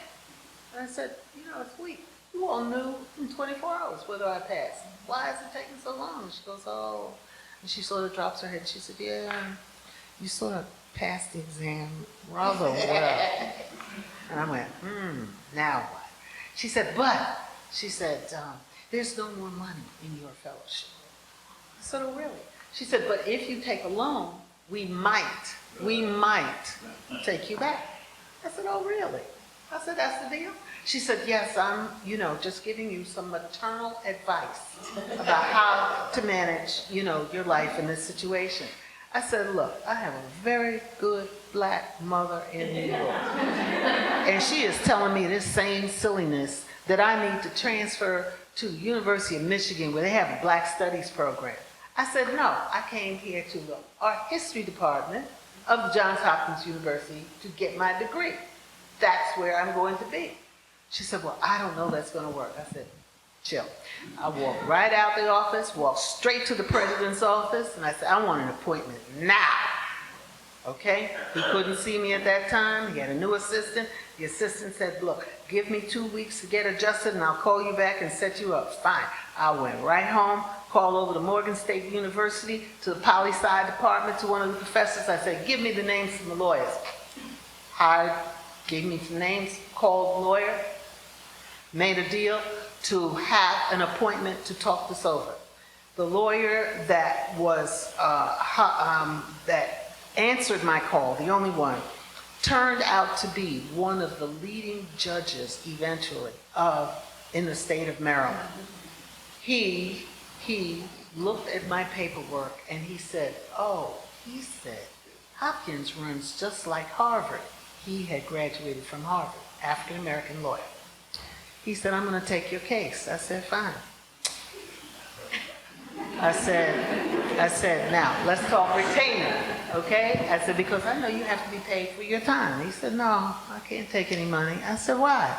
And I said, "You know, it's weak. You all knew in 24 hours whether I passed. Why is it taking so long?" And she goes, "Oh." And she sort of drops her head. She said, "Yeah, you sort of passed the exam rather well." And I went, now what? She said, "There's no more money in your fellowship." I said, "Oh, really?" She said, "But if you take a loan, we might take you back." I said, "Oh, really?" I said, "That's the deal?" She said, "Yes, I'm, just giving you some maternal advice about how to manage, your life in this situation." I said, "Look, I have a very good black mother in New York. And she is telling me this same silliness that I need to transfer to the University of Michigan where they have a Black Studies program." I said, "No, I came here to the art history department of Johns Hopkins University to get my degree. That's where I'm going to be." She said, "Well, I don't know that's going to work." I said, "Chill." I walked right out the office, walked straight to the president's office, and I said, "I want an appointment now." Okay? He couldn't see me at that time. He had a new assistant. The assistant said, look, give me 2 weeks to get adjusted and I'll call you back and set you up. Fine. I went right home, called over to Morgan State University, to the poli-sci department, to one of the professors. I said, give me the names of the lawyers. Hired, gave me the names, called the lawyer, made a deal to have an appointment to talk this over. The lawyer that was, that answered my call, the only one, turned out to be one of the leading judges eventually in the state of Maryland. He looked at my paperwork and he said, oh, he said, Hopkins runs just like Harvard. He had graduated from Harvard, African-American lawyer. He said, I'm going to take your case. I said, fine. I said, now, let's talk retainer, okay? I said, because I know you have to be paid for your time. He said, no, I can't take any money. I said, why?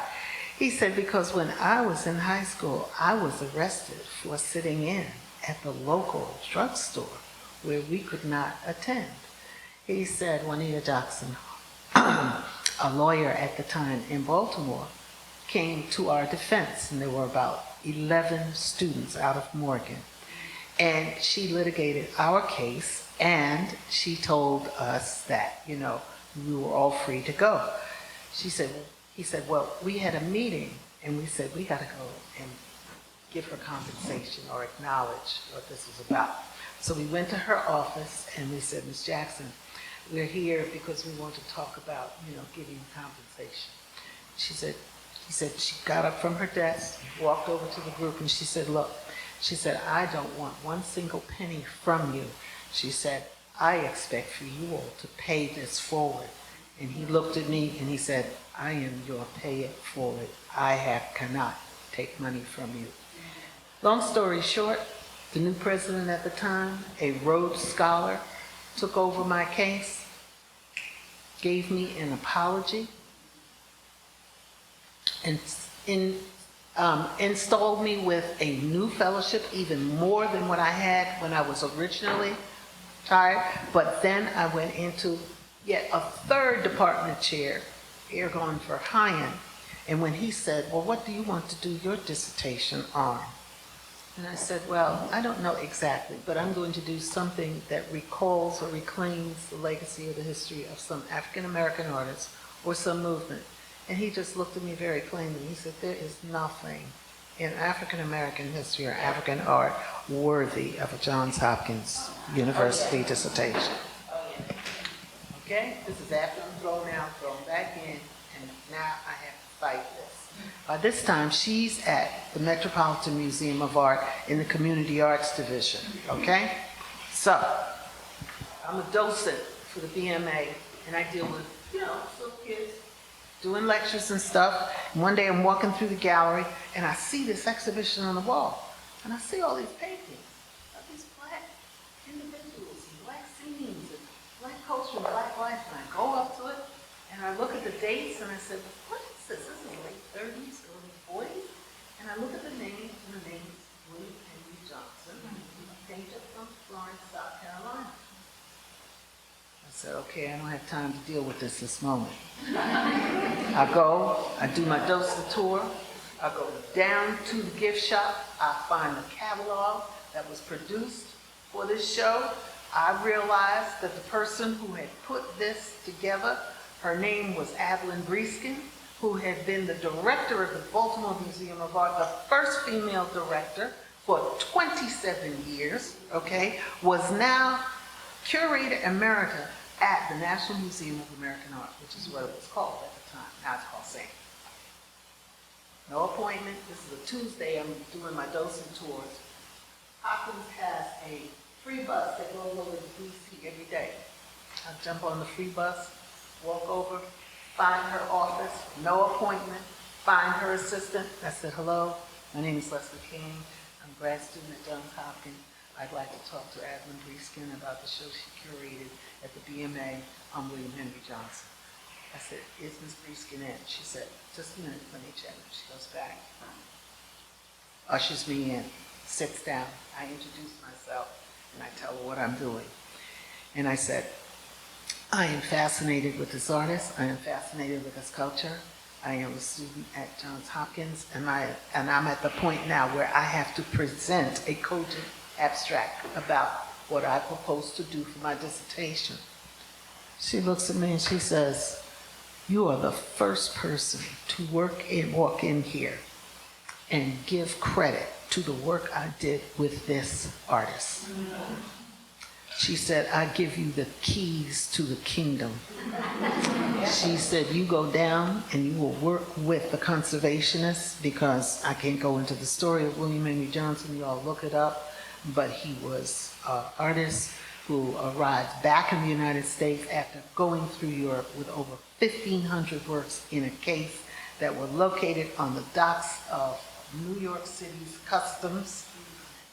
He said, because when I was in high school, I was arrested for sitting in at the local drugstore where we could not attend. He said, Juanita Jackson, a lawyer at the time in Baltimore, came to our defense, and there were about 11 students out of Morgan. And she litigated our case, and she told us that, you know, we were all free to go. He said, well, we had a meeting, and we said, we got to go and give her compensation or acknowledge what this was about. So we went to her office, and we said, Ms. Jackson, we're here because we want to talk about, you know, giving compensation. He said she got up from her desk, walked over to the group, and she said, look, she said, I don't want one single penny from you. She said, I expect for you all to pay this forward. And he looked at me and he said, I am your pay it forward. I cannot take money from you. Long story short, the new president at the time, a Rhodes Scholar, took over my case, gave me an apology, and installed me with a new fellowship, even more than what I had when I was originally hired. But then I went into yet a third department chair, ergon for Hyen. And when he said, well, what do you want to do your dissertation on? And I said, well, I don't know exactly, but I'm going to do something that recalls or reclaims the legacy or the history of some African-American artist or some movement. And he just looked at me very plainly. He said, there is nothing in African-American history or African art worthy of a Johns Hopkins University dissertation. Okay? This is after I'm thrown out, thrown back in, and now I have to fight this. By this time, she's at the Metropolitan Museum of Art in the Community Arts Division. Okay? So, I'm a docent for the BMA, and I deal with, you know, some kids doing lectures and stuff. And one day I'm walking through the gallery and I see this exhibition on the wall. And I see all these paintings of these black individuals and black scenes and black culture and black life. And I go up to it and I look at the dates and I said, what is this? This is late 30s, early 40s. And I look at the names and the name is William Henry Johnson, a painter from Florence, South Carolina. I said, okay, I don't have time to deal with this moment. I go, I do my dosateur, I go down to the gift shop, I find the catalog that was produced for this show. I realized that the person who had put this together, her name was Adeline Breeskin, who had been the director of the Baltimore Museum of Art, the first female director for 27 years, okay, was now curator emerita at the National Museum of American Art, which is what it was called at the time. Now it's called Senga. No appointment. This is a Tuesday. I'm doing my docent tours. Hopkins has a free bus that goes over to D.C. every day. I jump on the free bus, walk over, find her office, no appointment, find her assistant. I said, hello, my name is Leslie King. I'm a grad student at Johns Hopkins. I'd like to talk to Adeline Breeskin about the show she curated at the BMA on William Henry Johnson. I said, is Ms. Breeskin in? She said, just a minute, let me check. She goes back, ushers me in, sits down. I introduce myself, and I tell her what I'm doing. And I said, I am fascinated with this artist. I am fascinated with his culture. I am a student at Johns Hopkins, and I'm at the point now where I have to present a cogent abstract about what I propose to do for my dissertation. She looks at me and she says, "You are the first person to walk in here and give credit to the work I did with this artist." She said, "I give you the keys to the kingdom." She said, "You go down and you will work with the conservationists," because I can't go into the story of William Henry Johnson, you all look it up, but he was an artist who arrived back in the United States after going through Europe with over 1,500 works in a case that were located on the docks of New York City's Customs.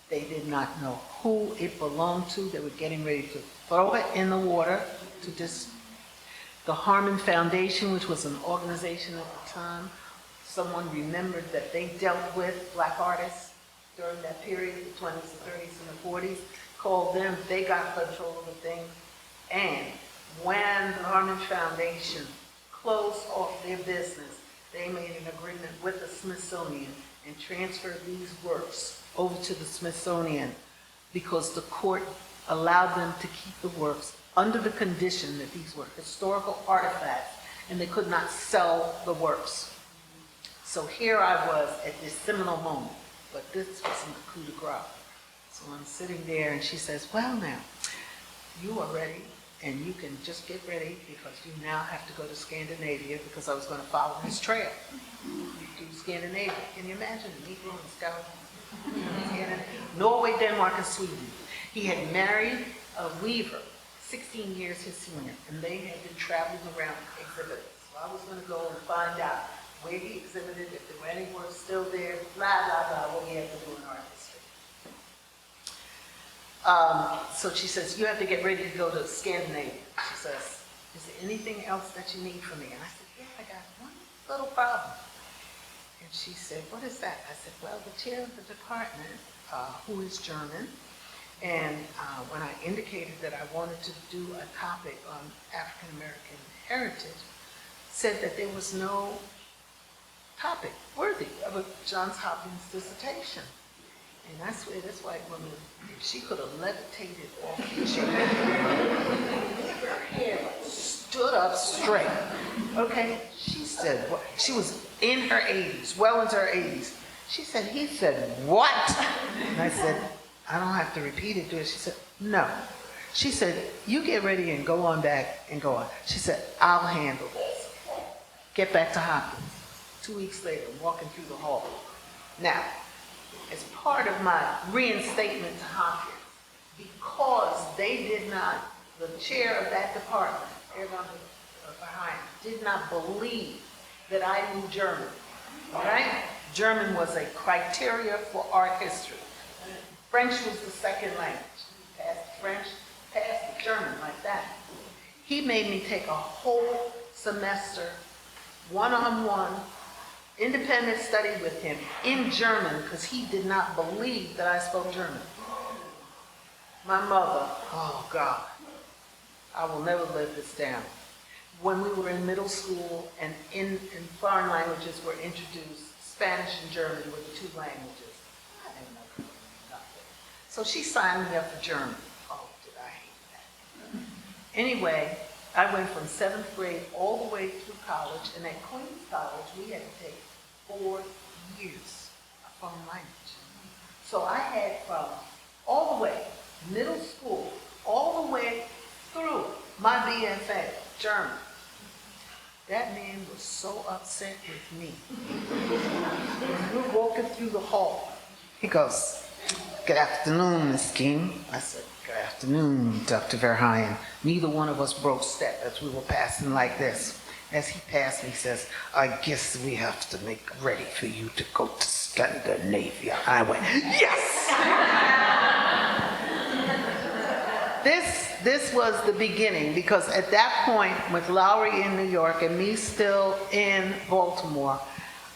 They did not know who it belonged to. They were getting ready to throw it in the water to the Harmon Foundation, which was an organization at the time. Someone remembered that they dealt with black artists during that period, the 20s, the 30s, and the 40s, called them. They got control of the thing. And when the Harmon Foundation closed off their business, they made an agreement with the Smithsonian and transferred these works over to the Smithsonian because the court allowed them to keep the works under the condition that these were historical artifacts and they could not sell the works. So here I was at this seminal moment, but this wasn't the coup de grace. So I'm sitting there and she says, "Well now, you are ready and you can just get ready because you now have to go to Scandinavia," because I was going to follow his trail. Do Scandinavia. Can you imagine a Negro and Scout? Norway, Denmark, and Sweden. He had married a weaver, 16 years his senior, and they had been traveling around exhibiting. So I was going to go and find out where he exhibited, if there were any works still there, blah, blah, blah, what he had to do in art history. So she says, "You have to get ready to go to Scandinavia." She says, "Is there anything else that you need from me?" And I said, "Yeah, I got one little problem." And she said, "What is that?" I said, "Well, the chair of the department, who is German, and when I indicated that I wanted to do a topic on African American heritage, said that there was no topic worthy of a Johns Hopkins dissertation." And I swear this white woman, if she could have levitated off the chair, her hair stood up straight. Okay? She said, what? She was in her 80s, well into her 80s. She said, "He said, what?" And I said, "I don't have to repeat it to her." She said, "No." She said, "You get ready and go on back and go on." She said, "I'll handle this. Get back to Hopkins." 2 weeks later, I'm walking through the hall. Now, as part of my reinstatement to Hopkins, because they did not, the chair of that department, did not believe that I knew German, all right? German was a criteria for art history. French was the second language. Passed the French, passed the German like that. He made me take a whole semester, one-on-one, independent study with him in German because he did not believe that I spoke German. My mother, oh God, I will never live this down. When we were in middle school and in foreign languages were introduced, Spanish and German were the two languages. I didn't know nothing. So she signed me up for German. Oh, did I hate that. Anyway, I went from 7th grade all the way through college, and at Queens College, we had to take 4 years of foreign language. So I had from all the way, middle school, all the way through my BFA, German. That man was so upset with me. When we were walking through the hall, he goes, "Good afternoon, Miss King." I said, "Good afternoon, Dr. Verheyen." Neither one of us broke step as we were passing like this. As he passed me, he says, "I guess we have to make ready for you to go to Scandinavia." I went, yes! This was the beginning, because at that point, with Lowery in New York and me still in Baltimore,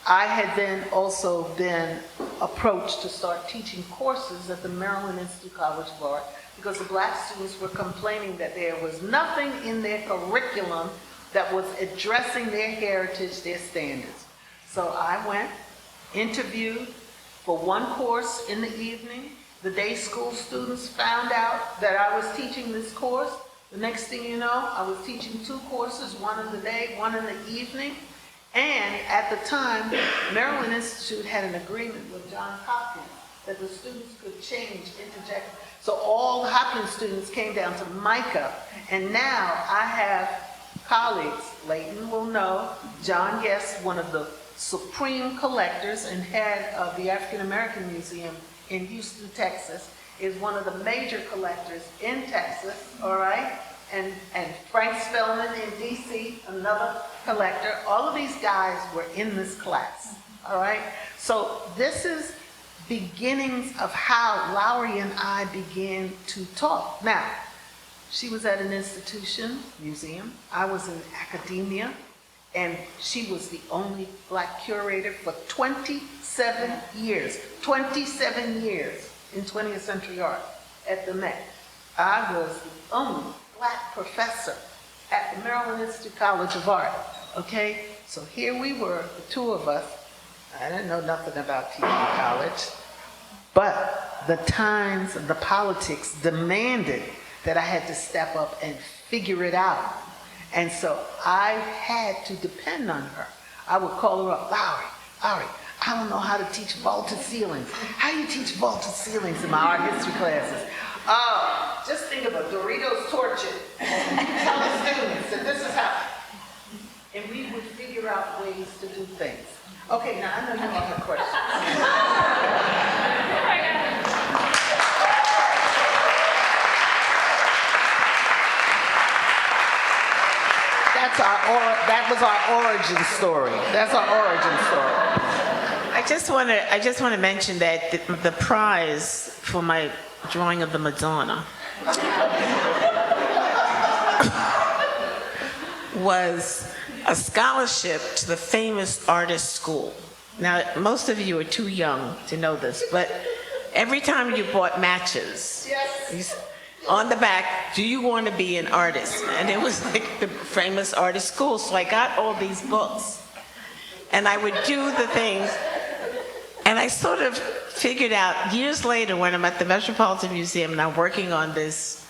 I had then also been approached to start teaching courses at the Maryland Institute College of Art because the black students were complaining that there was nothing in their curriculum that was addressing their heritage, their standards. So I went, interviewed for one course in the evening. The day school students found out that I was teaching this course. The next thing you know, I was teaching 2 courses, one in the day, one in the evening. And at the time, Maryland Institute had an agreement with Johns Hopkins that the students could change, interject. So all the Hopkins students came down to Micah. And now I have colleagues, Leighton will know, John Guest, one of the supreme collectors and head of the African American Museum in Houston, Texas, is one of the major collectors in Texas, all right? And Frank Spellman in DC, another collector. All of these guys were in this class, all right? So this is beginnings of how Lowery and I began to talk. Now, she was at an institution, museum. I was in academia, and she was the only black curator for 27 years. 27 years in 20th century art at the Met. I was the only black professor at the Maryland Institute College of Art, okay? So here we were, the 2 of us. I didn't know nothing about TV college, but the times, the politics demanded that I had to step up and figure it out. And so I had to depend on her. I would call her up, Lowery, I don't know how to teach vaulted ceilings. How do you teach vaulted ceilings in my art history classes? Oh, just think of a Doritos torch it. Tell the students that this is how. And we would figure out ways to do things. Okay, now I know you all have questions. That was our origin story. That's our origin story. I just want to mention that the prize for my drawing of the Madonna was a scholarship to the famous artist school. Now, most of you are too young to know this, but every time you bought matches, on the back, do you want to be an artist? And it was like the famous artist school. So I got all these books and I would do the things. And I sort of figured out years later when I'm at the Metropolitan Museum and I'm working on this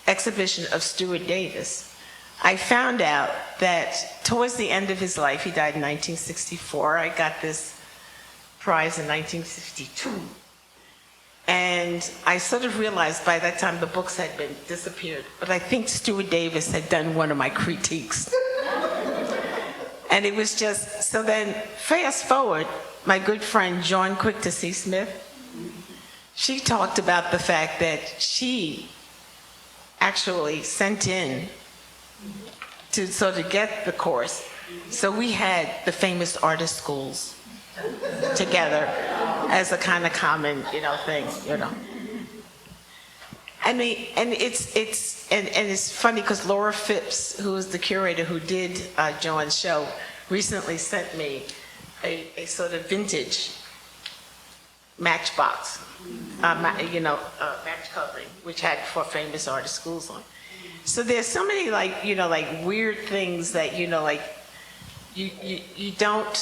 exhibition of Stuart Davis, I found out that towards the end of his life, he died in 1964. I got this prize in 1952. And I sort of realized by that time the books had been disappeared, but I think Stuart Davis had done one of my critiques. And it was just, so then fast forward, my good friend Joan Quick to see Smith, she talked about the fact that she actually sent in to sort of get the course. So we had the famous artist schools together as a kind of common, thing, I mean, and it's funny because Laura Phipps, who is the curator who did Joan's show, recently sent me a sort of vintage matchbox, match covering, which had 4 famous artist schools on. So there's so many like weird things that you don't,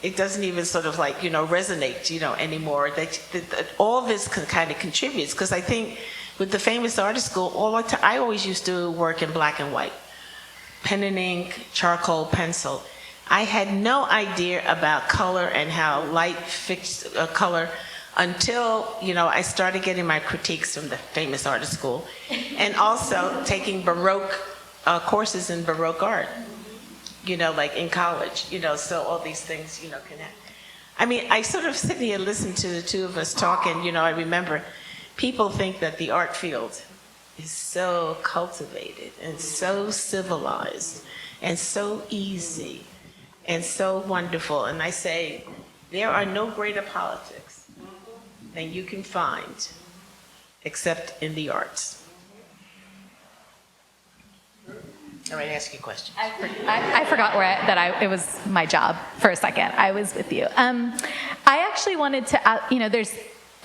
it doesn't even sort of resonate, anymore. That all this kind of contributes, because I think with the famous artist school, I always used to work in black and white, pen and ink, charcoal, pencil. I had no idea about color and how light fixed color until, I started getting my critiques from the famous artist school, and also taking Baroque courses in Baroque art. Like in college, so all these things, can happen. I mean, I sort of sit here and listen to the 2 of us talk, and, I remember people think that the art field is so cultivated and so civilized and so easy and so wonderful. And I say, there are no greater politics than you can find except in the arts. All right, ask you a question. I forgot it was my job for a second. I was with you. I actually wanted to,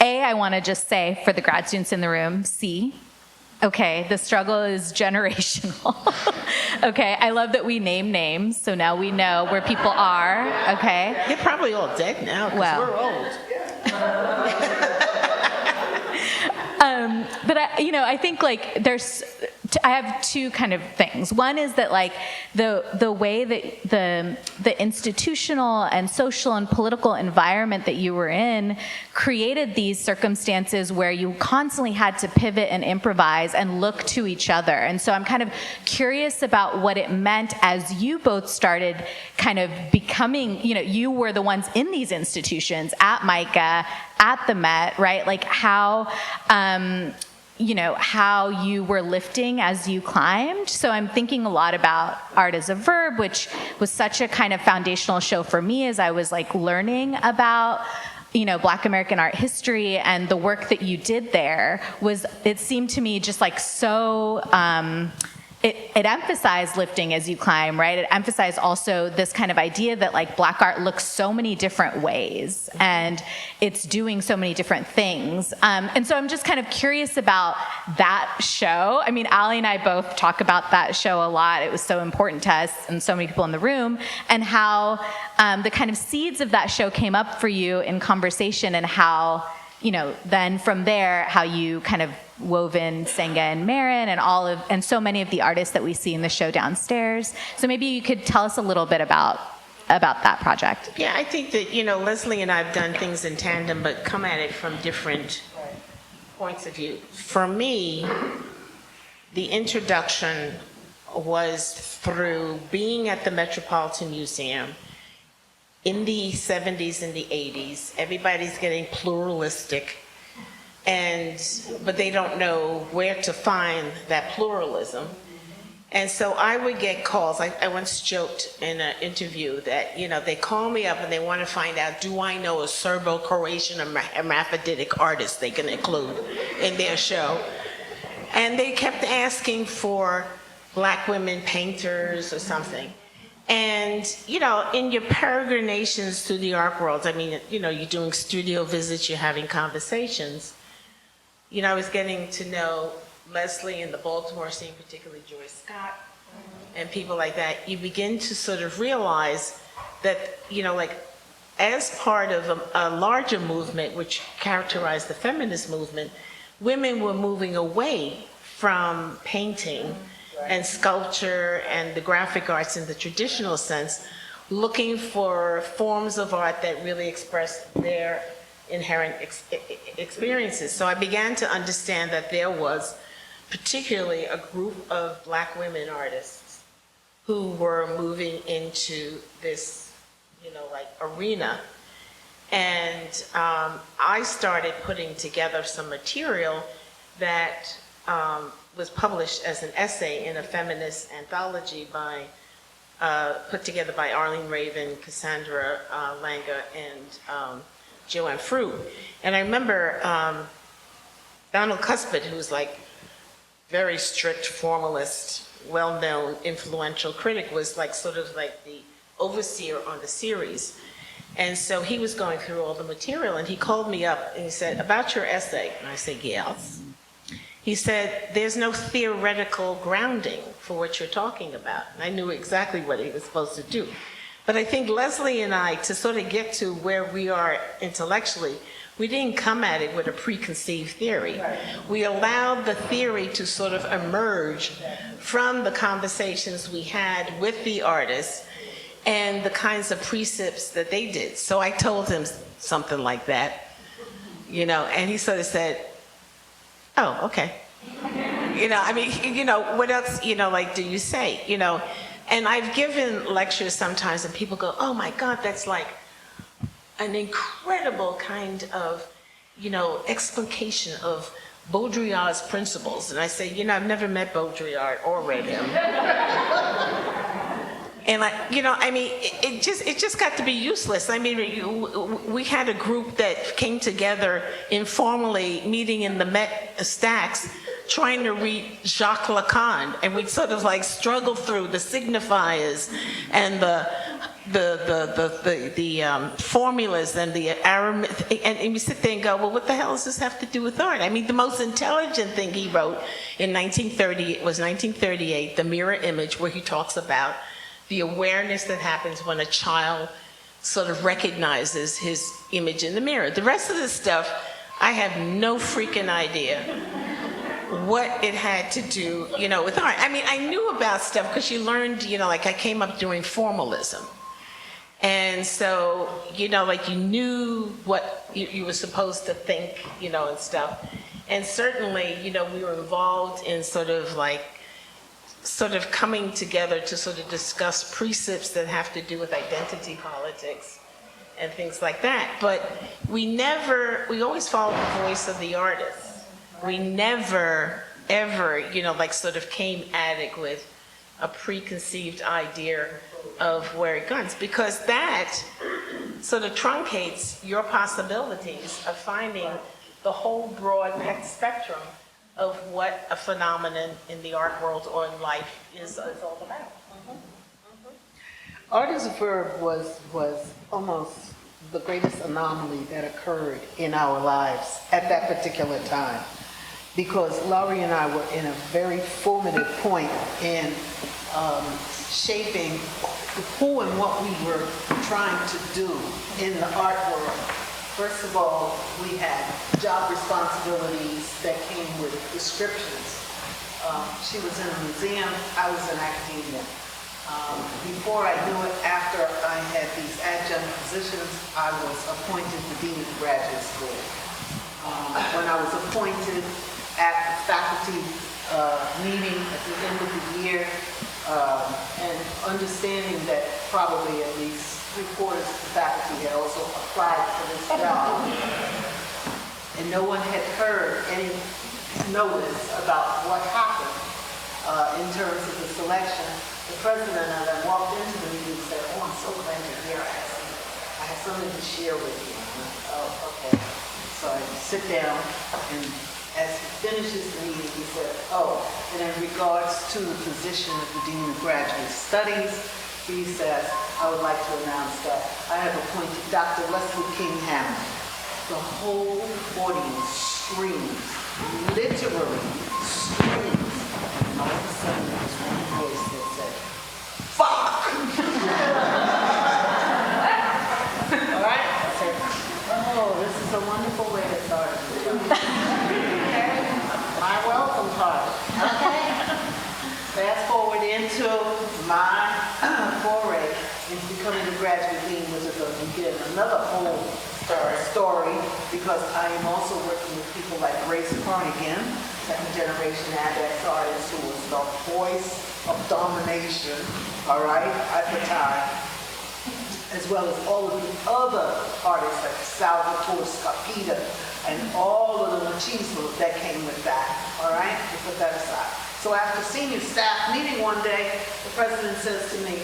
I want to just say for the grad students in the room, okay, the struggle is generational. Okay, I love that we name names, so now we know where people are, okay? They're probably all dead now because Well. we're old. But I think like I have two kind of things. One is that like the way that the institutional and social and political environment that you were in created these circumstances where you constantly had to pivot and improvise and look to each other. And so I'm kind of curious about what it meant as you both started kind of becoming, you were the ones in these institutions at MICA, at the Met, right? Like how you were lifting as you climbed. So I'm thinking a lot about Art as a Verb, which was such a kind of foundational show for me as I was like learning about Black American art history, and the work that you did there it seemed to me just like so, it emphasized lifting as you climb, right? It emphasized also this kind of idea that like Black art looks so many different ways and it's doing so many different things. And so I'm just kind of curious about that show. I mean, Allie and I both talk about that show a lot. It was so important to us and so many people in the room, and how the kind of seeds of that show came up for you in conversation, and how, then from there, how you kind of wove in Senga and Maren and so many of the artists that we see in the show downstairs. So maybe you could tell us a little bit about that project. Yeah, I think that, Leslie and I have done things in tandem, but come at it from different points of view. For me, the introduction was through being at the Metropolitan Museum in the 70s and the 80s. Everybody's getting pluralistic, but they don't know where to find that pluralism. And so I would get calls. I once joked in an interview that, they call me up and they want to find out, do I know a Serbo-Croatian or hermaphroditic artist they can include in their show? And they kept asking for Black women painters or something. And, in your peregrinations through the art world, I mean, you're doing studio visits, you're having conversations. I was getting to know Leslie in the Baltimore scene, particularly Joyce Scott, and people like that. You begin to sort of realize that, as part of a larger movement, which characterized the feminist movement, women were moving away from painting and sculpture and the graphic arts in the traditional sense, looking for forms of art that really express their inherent experiences. So I began to understand that there was particularly a group of Black women artists who were moving into this, arena. And I started putting together some material that was published as an essay in a feminist anthology put together by Arlene Raven, Cassandra Langa, and Joanne Fruit. And I remember Donald Cuthbert, who's like very strict formalist, well-known, influential critic, was like sort of like the overseer on the series. And so he was going through all the material, and he called me up and he said, about your essay. And I said, yes. He said, there's no theoretical grounding for what you're talking about. And I knew exactly what he was supposed to do. But I think Leslie and I, to sort of get to where we are intellectually, we didn't come at it with a preconceived theory. We allowed the theory to sort of emerge from the conversations we had with the artists and the kinds of precepts that they did. So I told him something like that, and he sort of said, oh, okay. What else, do you say, And I've given lectures sometimes and people go, oh my God, that's like an incredible kind of, explication of Baudrillard's principles. And I say, I've never met Baudrillard or read him. And it just got to be useless. I mean, we had a group that came together informally, meeting in the Met Stacks, trying to read Jacques Lacan, and we'd sort of like struggle through the signifiers and the formulas and the and we sit there and go, well, what the hell does this have to do with art? I mean, the most intelligent thing he wrote in 1938, The Mirror Image, where he talks about the awareness that happens when a child sort of recognizes his image in the mirror. The rest of this stuff, I have no freaking idea what it had to do, with art. I mean, I knew about stuff because you learned, like I came up during formalism. And so, you knew what you were supposed to think, and stuff. And certainly, we were involved in sort of coming together to sort of discuss precepts that have to do with identity politics and things like that. But we always followed the voice of the artist. We never, ever, sort of came at it with a preconceived idea of where it guns, because that sort of truncates your possibilities of finding the whole broad spectrum of what a phenomenon in the art world or in life is all about. Art as a verb was almost the greatest anomaly that occurred in our lives at that particular time, because Lowery and I were in a very formative point in shaping who and what we were trying to do in the art world. First of all, we had job responsibilities that came with descriptions. She was in a museum, I was in academia. Before I knew it, after I had these adjunct positions, I was appointed the dean of the graduate school. When I was appointed at the faculty meeting at the end of the year, and understanding that probably at least 3/4 of the faculty had also applied for this job, and no one had heard any notice about what happened in terms of the selection. The president and I walked into the meeting and said, "Oh, I'm so glad you're here. I have something to share with you." Oh, okay. So I sit down, and as he finishes the meeting, he said, "Oh, and in regards to the position of the Dean of Graduate Studies," he says, "I would like to announce that I have appointed Dr. Leslie King-Hammond." The whole audience screams, literally screams. And all of a sudden, there was one voice that said, "Fuck!" All right? I said, "Oh, this is a wonderful way to start." My welcome party. Okay. Fast forward into my foray into becoming a graduate dean, which is again another whole story, because I am also working with people like Grace Carnigan, second generation ADEX artist, who was the voice of domination, all right, at the time, as well as all of the other artists like Salvatore Scapita and all of the machismo that came with that, all right? We put that aside. So after senior staff meeting one day, the president says to me,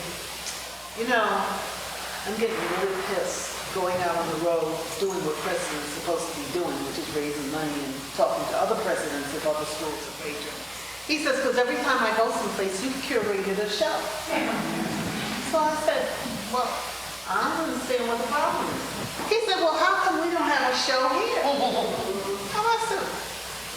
I'm getting really pissed going out on the road doing what presidents are supposed to be doing, which is raising money and talking to other presidents of other schools of patrons. He says, because every time I go someplace, you've curated a show. So I said, well, I don't understand what the problem is. He said, well, how come we don't have a show here? And I said,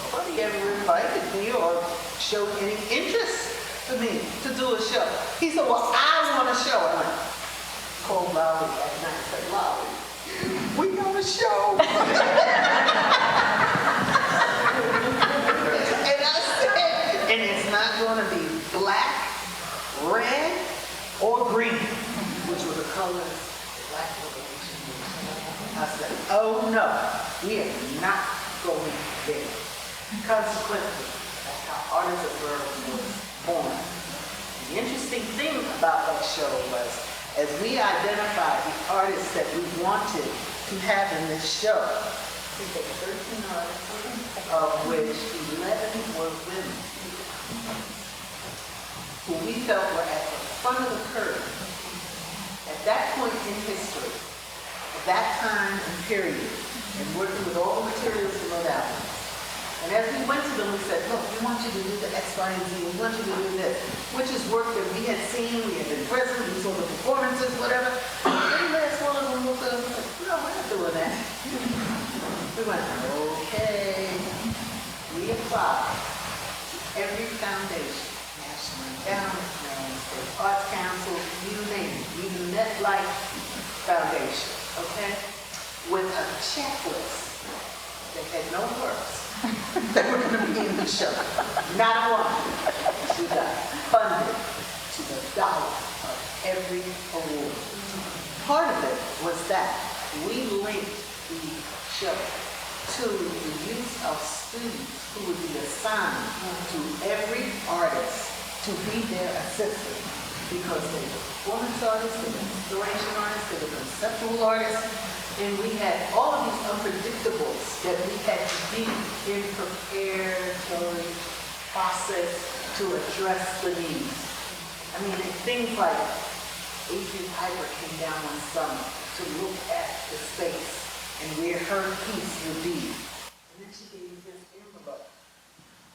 nobody ever invited me or showed any interest to me to do a show. He said, well, I want a show. I went, called Lowery that night and said, Lowery, we got a show. And I said, and it's not going to be black, red, or green, which were the colors black revolution. I said, oh no, we are not going there. Consequently, that's how Artists of Verb was born. The interesting thing about that show was, as we identified the artists that we wanted to have in this show, we took 13 artists, of which 11 were women, who we felt were at the front of the curve at that point in history, at that time and period, and working with all the materials and modalities. And as we went to them, we said, look, we want you to do the X, Y, and Z. We want you to do this, which is work that we had seen, we had been present, we saw the performances, whatever. And last one of them was, no, we're not doing that. We went, okay, we apply every foundation, National Endowment, Maryland State Arts Council, you name it, even MetLife Foundation, okay, with a checklist that had no works that were going to be in the show. Not one. We got funded to the dollar of every award. Part of it was that we linked the show to the use of students who would be assigned to every artist to be their assistant, because they were performance artists, they were installation artists, they were conceptual artists, and we had all of these unpredictables that we had to be in preparatory process to address the needs. I mean, things like Adrian Piper came down one summer to look at the space and where her piece would be. And then she gave me this envelope.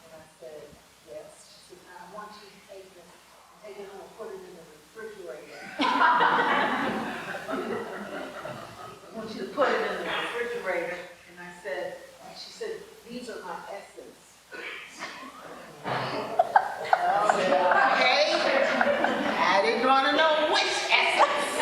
And I said, yes. She said, I want you to take this and take it home and put it in the refrigerator. I want you to put it in the refrigerator. And I said, she said, these are my essence. Okay. I didn't want to know which essence.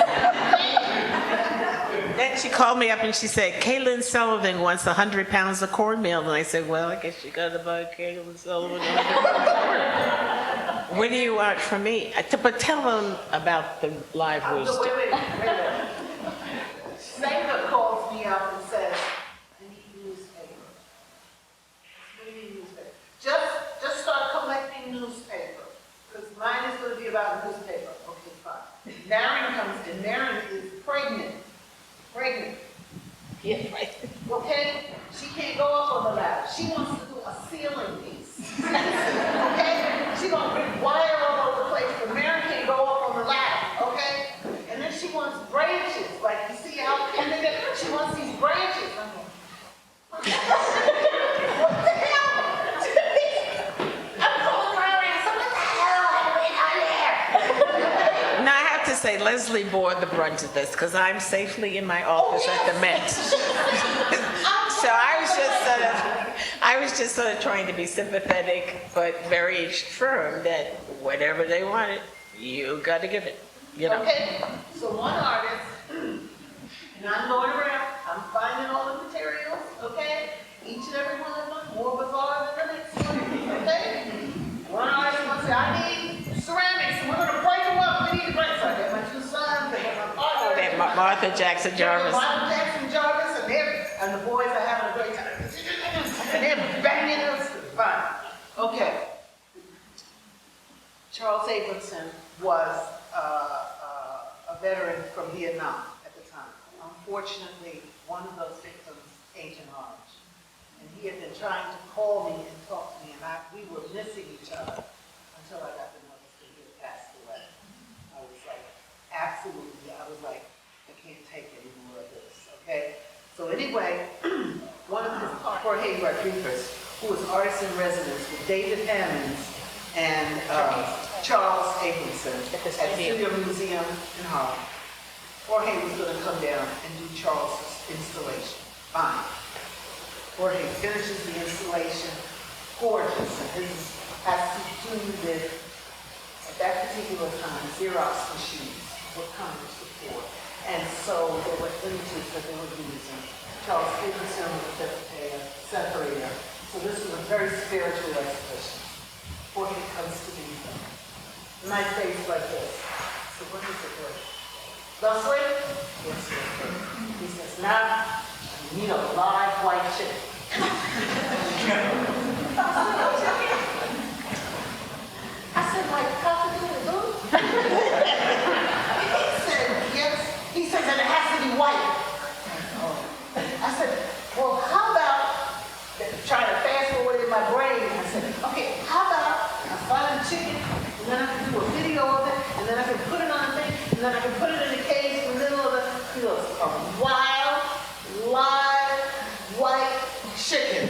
Then she called me up and she said, Kaylin Sullivan wants 100 pounds of cornmeal. And I said, well, I guess you got to buy Kaylin Sullivan 100 pounds of cornmeal. What do you want from me? But tell them about the live rooster. Wait. Senga calls me up and says, I need newspaper. What do you need newspaper? Just start collecting newspaper, because mine is going to be about newspaper. Okay, fine. Maren comes in. Maren is pregnant. Yeah, right. Okay? She can't go up on the ladder. She wants to do a ceiling piece. Okay? She's going to bring wire all over the place, but Maren can't go up on the ladder. Okay? And then she wants branches. Like, you see how she wants these branches. I'm going, what the hell? I'm going around and what the hell am I there? Now I have to say, Leslie bore the brunt of this because I'm safely in my office at the Met. So I was just sort of trying to be sympathetic, but very firm that whatever they wanted, you got to give it. You know. Okay, so one artist, and I'm going around, I'm finding all the materials, okay? Each and every one of them more bizarre than the next one, okay? One artist wants to say, I need ceramics, and we're going to break them up. We need to break. So I got my two sons, I got my partner. That Martha Jackson Jarvis. Martha Jackson Jarvis, and the boys are having a great time. And they're banging us. Fine. Okay. Charles Abramson was a veteran from Vietnam at the time. Unfortunately, one of those victims, Agent Orange. And he had been trying to call me and talk to me, and we were missing each other until I got the notice that he had passed away. I was like, absolutely, I can't take any more of this, okay? So anyway, one of his, Jorge Rodriguez, who was artist in residence with David Hammond and Charles Abramson at the Studio Museum in Harlem. Jorge was going to come down and do Charles' installation. Fine. Jorge finishes the installation, gorgeous, and his has to do with, at that particular time, Xerox machines were coming to support. And so there were images that they were using. Charles Abramson was a separator. So this was a very spiritual exhibition. Jorge comes to me. My face like this. So what is it doing? Thusly? Yes, sir. He says, now, you need a live white chicken. I said, like, cock-a-doodle-doo? He said, yes. He says, and it has to be white. I said, well, how about, trying to fast forward in my brain, I said, okay, how about I find a chicken, and then I can do a video of it, and then I can put it on a thing, and then I can put it in a cage in the middle of the, a wild, live, white chicken.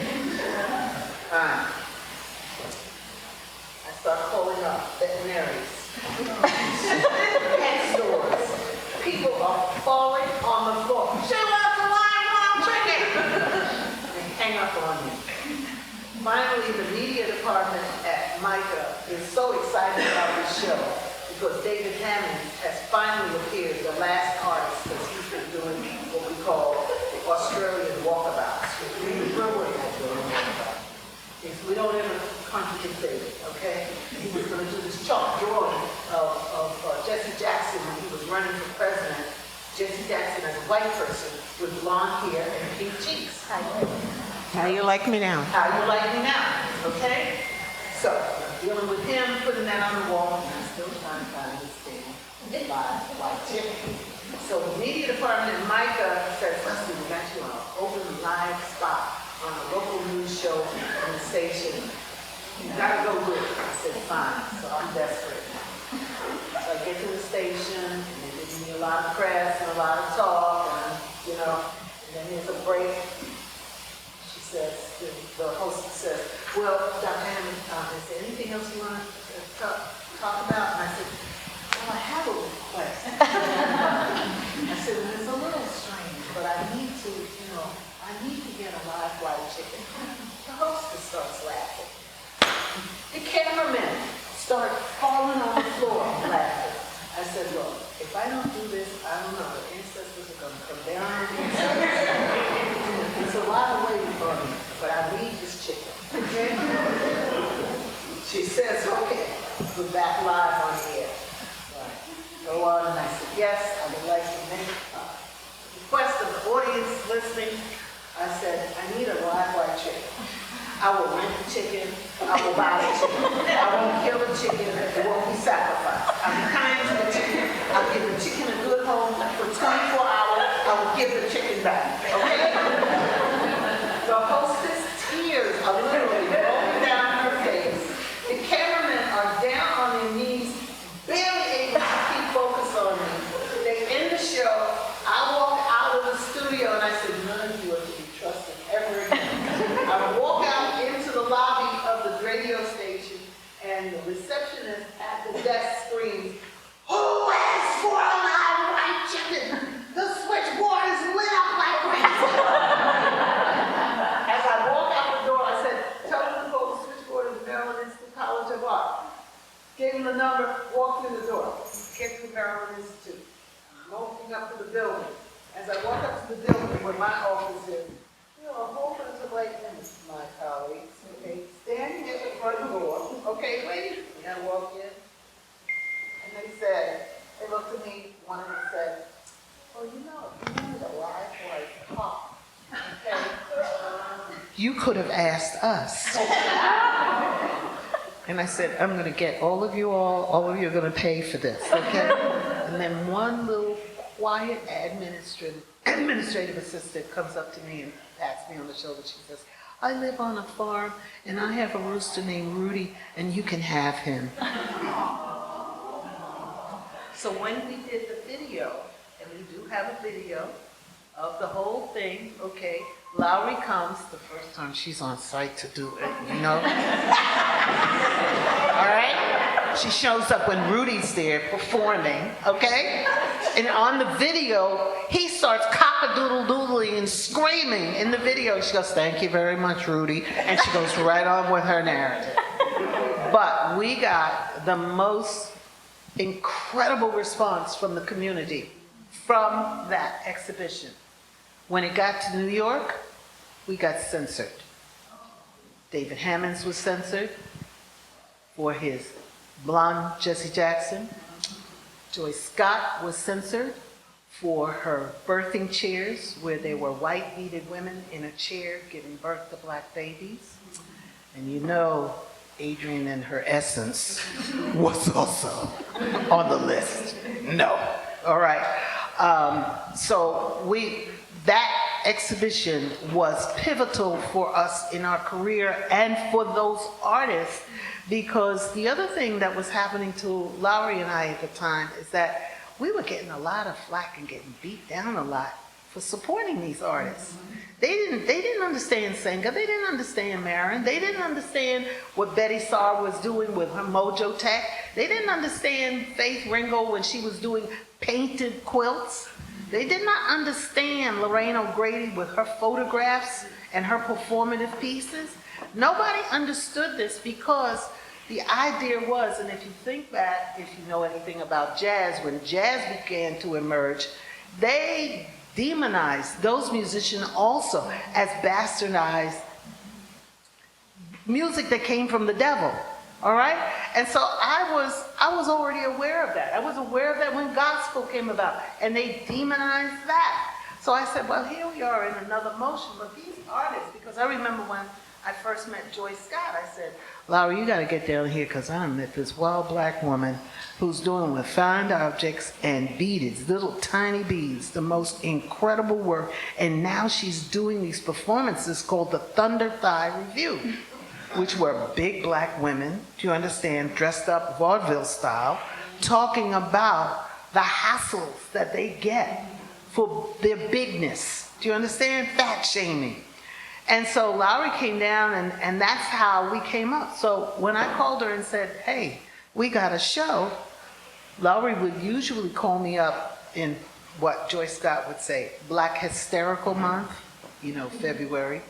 Fine. I start calling up veterinarians, pet stores, finally, the media department at MICA is so excited about this show because David Hammond has finally appeared, the last artist, because he's been doing what we call the Australian walkabouts. We don't ever contradict David, okay? He was going to do this chalk drawing of Jesse Jackson when he was running for president. Jesse Jackson as a white person with blonde hair and pink cheeks. How you like me now? How you like me now, okay? So, dealing with him, putting that on the wall, and I'm still trying to find this thing by white chicken. So the media department in MICA says, listen, we got you on an open live spot on a local news show on the station. You gotta go with it. I said, fine. So I'm desperate. So I get to the station, and they give me a lot of press and a lot of talk, and and then there's a break. The host says, well, Dr. Hammond, is there anything else you want to talk about? And I said, well, I have a request. I said, well, it's a little strange, but I need to get a live white chicken. The hostess starts laughing. The cameramen start falling on the floor laughing. I said, look, if I don't do this, I don't know, the ancestors are going to come down on me. There's a lot of waiting for me, but I need this chicken. She says, okay, we're back live on the air. Right. Go on, and I said, yes, I would like to make a request of the audience listening. I said, I need a live white chicken. I will rent the chicken. I will buy the chicken. I won't kill the chicken. It won't be sacrificed. I'll be kind to the chicken. I'll give the chicken a good home for 24 hours. I will give the chicken back. Okay? The hostess tears are literally rolling down her face. The cameramen are down on their knees, barely able to keep focus on me. They end the show. I walk out of the studio and I said, none of you are to be trusted ever again. I walk out into the lobby of the radio station and the receptionist at the desk screams, who is for a live white chicken? The switchboard is lit up like crazy. As I walk out the door, I said, tell them to call the switchboard of the Maryland Institute College of Art. Gave them the number, walk through the door. Get to the Maryland Institute. I'm walking up to the building. As I walk up to the building where my office is, a whole bunch of white men, my colleagues, okay, standing at the front door, okay, waiting. And I walk in, and they looked at me, one of them said, oh, you need a live white pop. Okay. You could have asked us. And I said, I'm going to get all of you are going to pay for this, okay? And then one little quiet administrative assistant comes up to me and pats me on the shoulder. She says, I live on a farm and I have a rooster named Rudy and you can have him. So when we did the video, and we do have a video of the whole thing, okay, Lowery comes, the first time she's on site to do it, All right? She shows up when Rudy's there performing, okay? And on the video, he starts cock-a-doodle-doodling and screaming in the video. She goes, thank you very much, Rudy. And she goes right on with her narrative. But we got the most incredible response from the community from that exhibition. When it got to New York, we got censored. David Hammond's was censored for his blonde Jesse Jackson. Joyce Scott was censored for her birthing chairs, where there were white beaded women in a chair giving birth to black babies. And Adrienne and her essence was also on the list. No. All right. That exhibition was pivotal for us in our career and for those artists, because the other thing that was happening to Lowery and I at the time is that we were getting a lot of flack and getting beat down a lot for supporting these artists. They didn't understand Senga, they didn't understand Maren, they didn't understand what Betty Saar was doing with her Mojo Tech, they didn't understand Faith Ringgold when she was doing painted quilts. They did not understand Lorraine O'Grady with her photographs and her performative pieces. Nobody understood this because the idea was, and if you think back, if you know anything about jazz, when jazz began to emerge, they demonized those musicians also as bastardized music that came from the devil. All right? And so I was already aware of that. I was aware of that when gospel came about, and they demonized that. So I said, well, here we are in another motion, but these artists, because I remember when I first met Joyce Scott, I said, Lowery, you got to get down here because I met this wild black woman who's doing refined objects and beads, little tiny beads, the most incredible work. And now she's doing these performances called the Thunder Thigh Review, which were big black women, do you understand, dressed up vaudeville style, talking about the hassles that they get for their bigness. Do you understand? Fat shaming. And so Lowery came down, and that's how we came up. So when I called her and said, hey, we got a show, Lowery would usually call me up in what Joyce Scott would say, Black Hysterical Month, you know, February.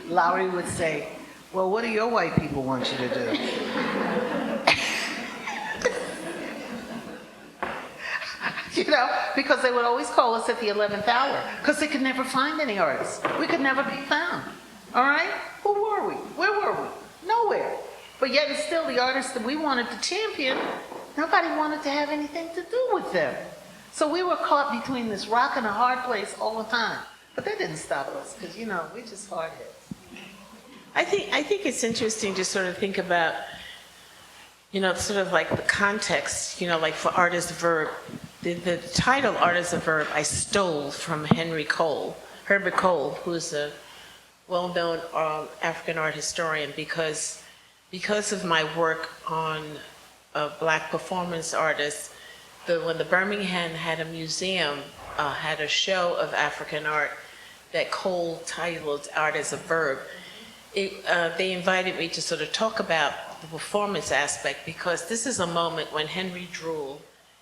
Lowery would say, well, what do your white people want you to do? You know, because they would always call us at the 11th hour, because they could never find any artists. We could never be found. All right? Who were we? Where were we? Nowhere. But yet and still the artists that we wanted to champion, nobody wanted to have anything to do with them. So we were caught between this rock and a hard place all the time. But that didn't stop us, because, you know, we're just hard heads. I think it's interesting to sort of think about, you know, sort of like the context, you know, like for Artist Verb. The title Artist of Verb I stole from Herbert Cole, who's a well-known African art historian, because of my work on black performance artists. When the Birmingham had a museum, had a show of African art that Cole titled Art as a Verb, they invited me to sort of talk about the performance aspect, because this is a moment when Henry Drull,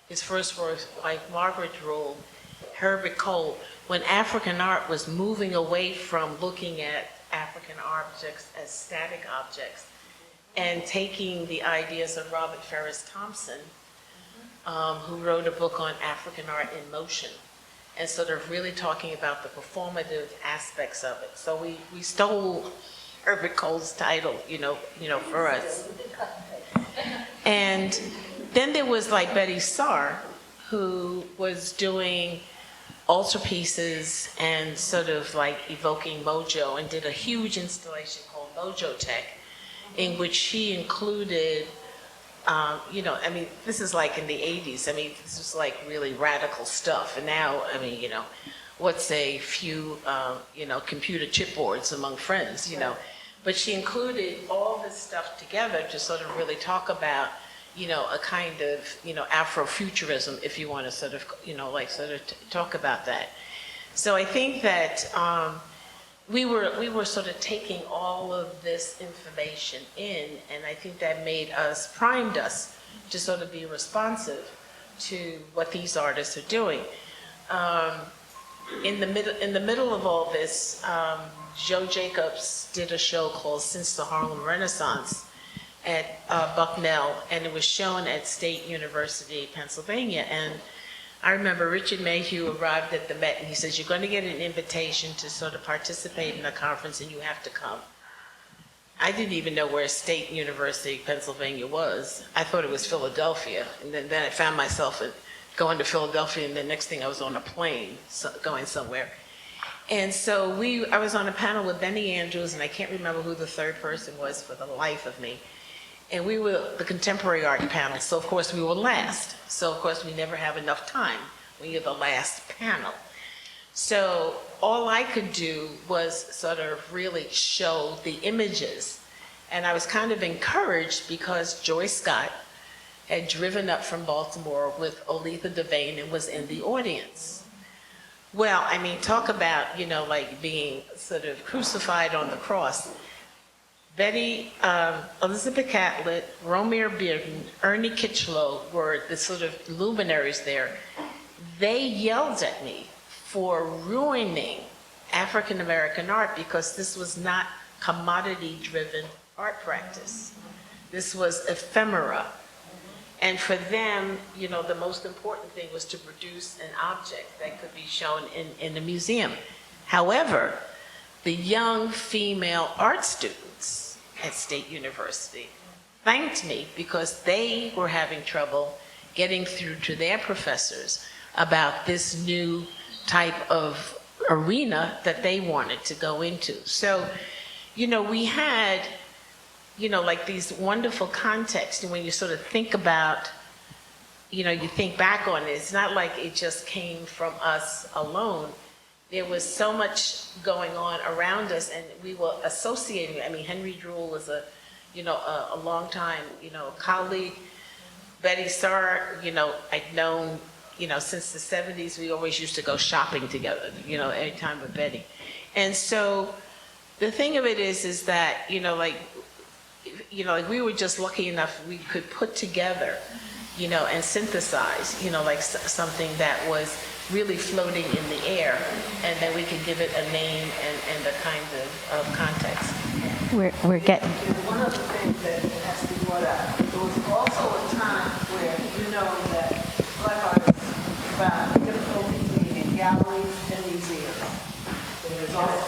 his first wife Margaret Drull, Herbert Cole, when African art was moving away from looking at African objects as static objects and taking the ideas of Robert Ferris Thompson, who wrote a book on African art in motion, and sort of really talking about the performative aspects of it. So we stole Herbert Cole's title, you know, for us. And then there was like Betty Sarr, who was doing altarpieces and sort of like evoking Mojo, and did a huge installation called Mojo Tech, in which she included, you know, I mean, this is like in the 80s. I mean, this was like really radical stuff. And now, I mean, you know, what's a few, you know, computer chipboards among friends, you know. But she included all this stuff together to sort of really talk about, you know, a kind of, you know, Afrofuturism, if you want to sort of, you know, like sort of talk about that. So I think that we were sort of taking all of this information in, and I think that primed us to sort of be responsive to what these artists are doing. In the middle of all this, Joe Jacobs did a show called Since the Harlem Renaissance at Bucknell, and it was shown at State University, Pennsylvania. And I remember Richard Mayhew arrived at the Met, and he says, you're going to get an invitation to sort of participate in a conference, and you have to come. I didn't even know where State University, Pennsylvania was. I thought it was Philadelphia, and then I found myself going to Philadelphia, and the next thing I was on a plane going somewhere. And so I was on a panel with Benny Andrews, and I can't remember who the third person was for the life of me. And we were the contemporary art panel, so of course we were last. So of course we never have enough time when you're the last panel. So all I could do was sort of really show the images. And I was kind of encouraged because Joyce Scott had driven up from Baltimore with Oletha Devane and was in the audience. Well, I mean, talk about, you know, like being sort of crucified on the cross. Betty, Elizabeth Catlett, Romare Bearden, Ernie Kitchlow were the sort of luminaries there. They yelled at me for ruining African American art because this was not commodity-driven art practice. This was ephemera. And for them, you know, the most important thing was to produce an object that could be shown in a museum. However, the young female art students at State University thanked me because they were having trouble getting through to their professors about this new type of arena that they wanted to go into. So, you know, we had, you know, like these wonderful contexts, and when you sort of think about, you know, you think back on it, it's not like it just came from us alone. There was so much going on around us, and we were associating. I mean, Henry Druhl was a long time, you know, colleague. Betty Starr, you know, I'd known, you know, since the 70s. We always used to go shopping together, you know, every time with Betty. And so the thing of it is that, you know, like we were just lucky enough we could put together, you know, and synthesize, you know, like something that was really floating in the air, and then we could give it a name and a kind of context. We're getting. One of the things that has to be brought up, there was also a time where, you know, that Black artists found difficulty being in galleries and museums. There was also,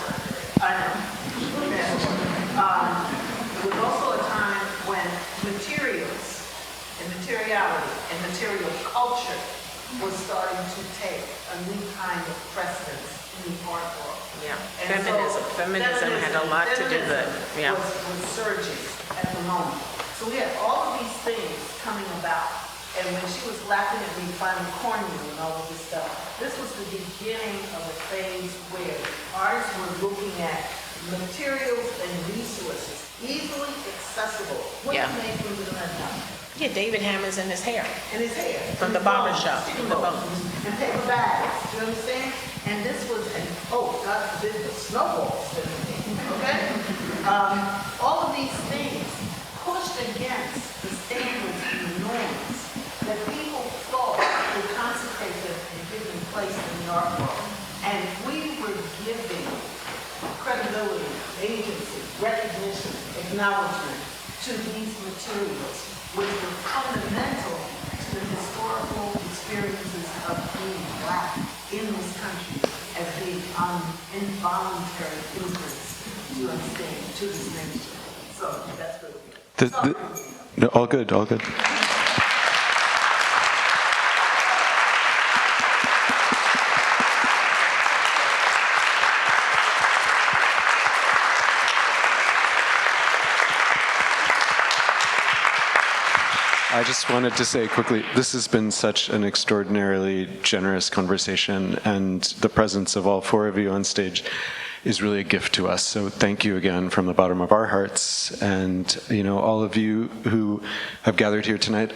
I know. There was also a time when materials and materiality and material culture was starting to take a new kind of precedence in the art world. Yeah, And so feminism had a lot to do with it. Yeah. was surging at the moment. So we had all of these things coming about. And when she was laughing at me, finding corny and all of this stuff, this was the beginning of a phase where artists were looking at materials and resources, easily accessible. What Yeah. you make from the now? Yeah, David Hammers in his hair. And his hair. From the and his barber bones, shop, chicken the bones, bones. and paper bags. Do you understand? And this was, God forbid, the snowballs, okay? All of these things pushed against the standards and the norms that people thought would consecrate them and give them place in the art world. And we were giving credibility, agency, recognition, acknowledgement to these materials, which were fundamental to the historical experiences of being Black in this country as being involuntary immigrants to understand, to this nation. So that's good. No, all good, all good. I just wanted to say quickly, this has been such an extraordinarily generous conversation, and the presence of all four of you on stage is really a gift to us. So thank you again from the bottom of our hearts. And, you know, all of you who have gathered here tonight,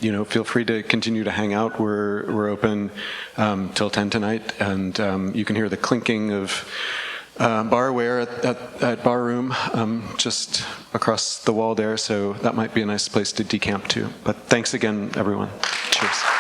you know, feel free to continue to hang out. We're open till 10 tonight, and you can hear the clinking of barware at Bar Room just across the wall there, so that might be a nice place to decamp to. But thanks again, everyone. Cheers.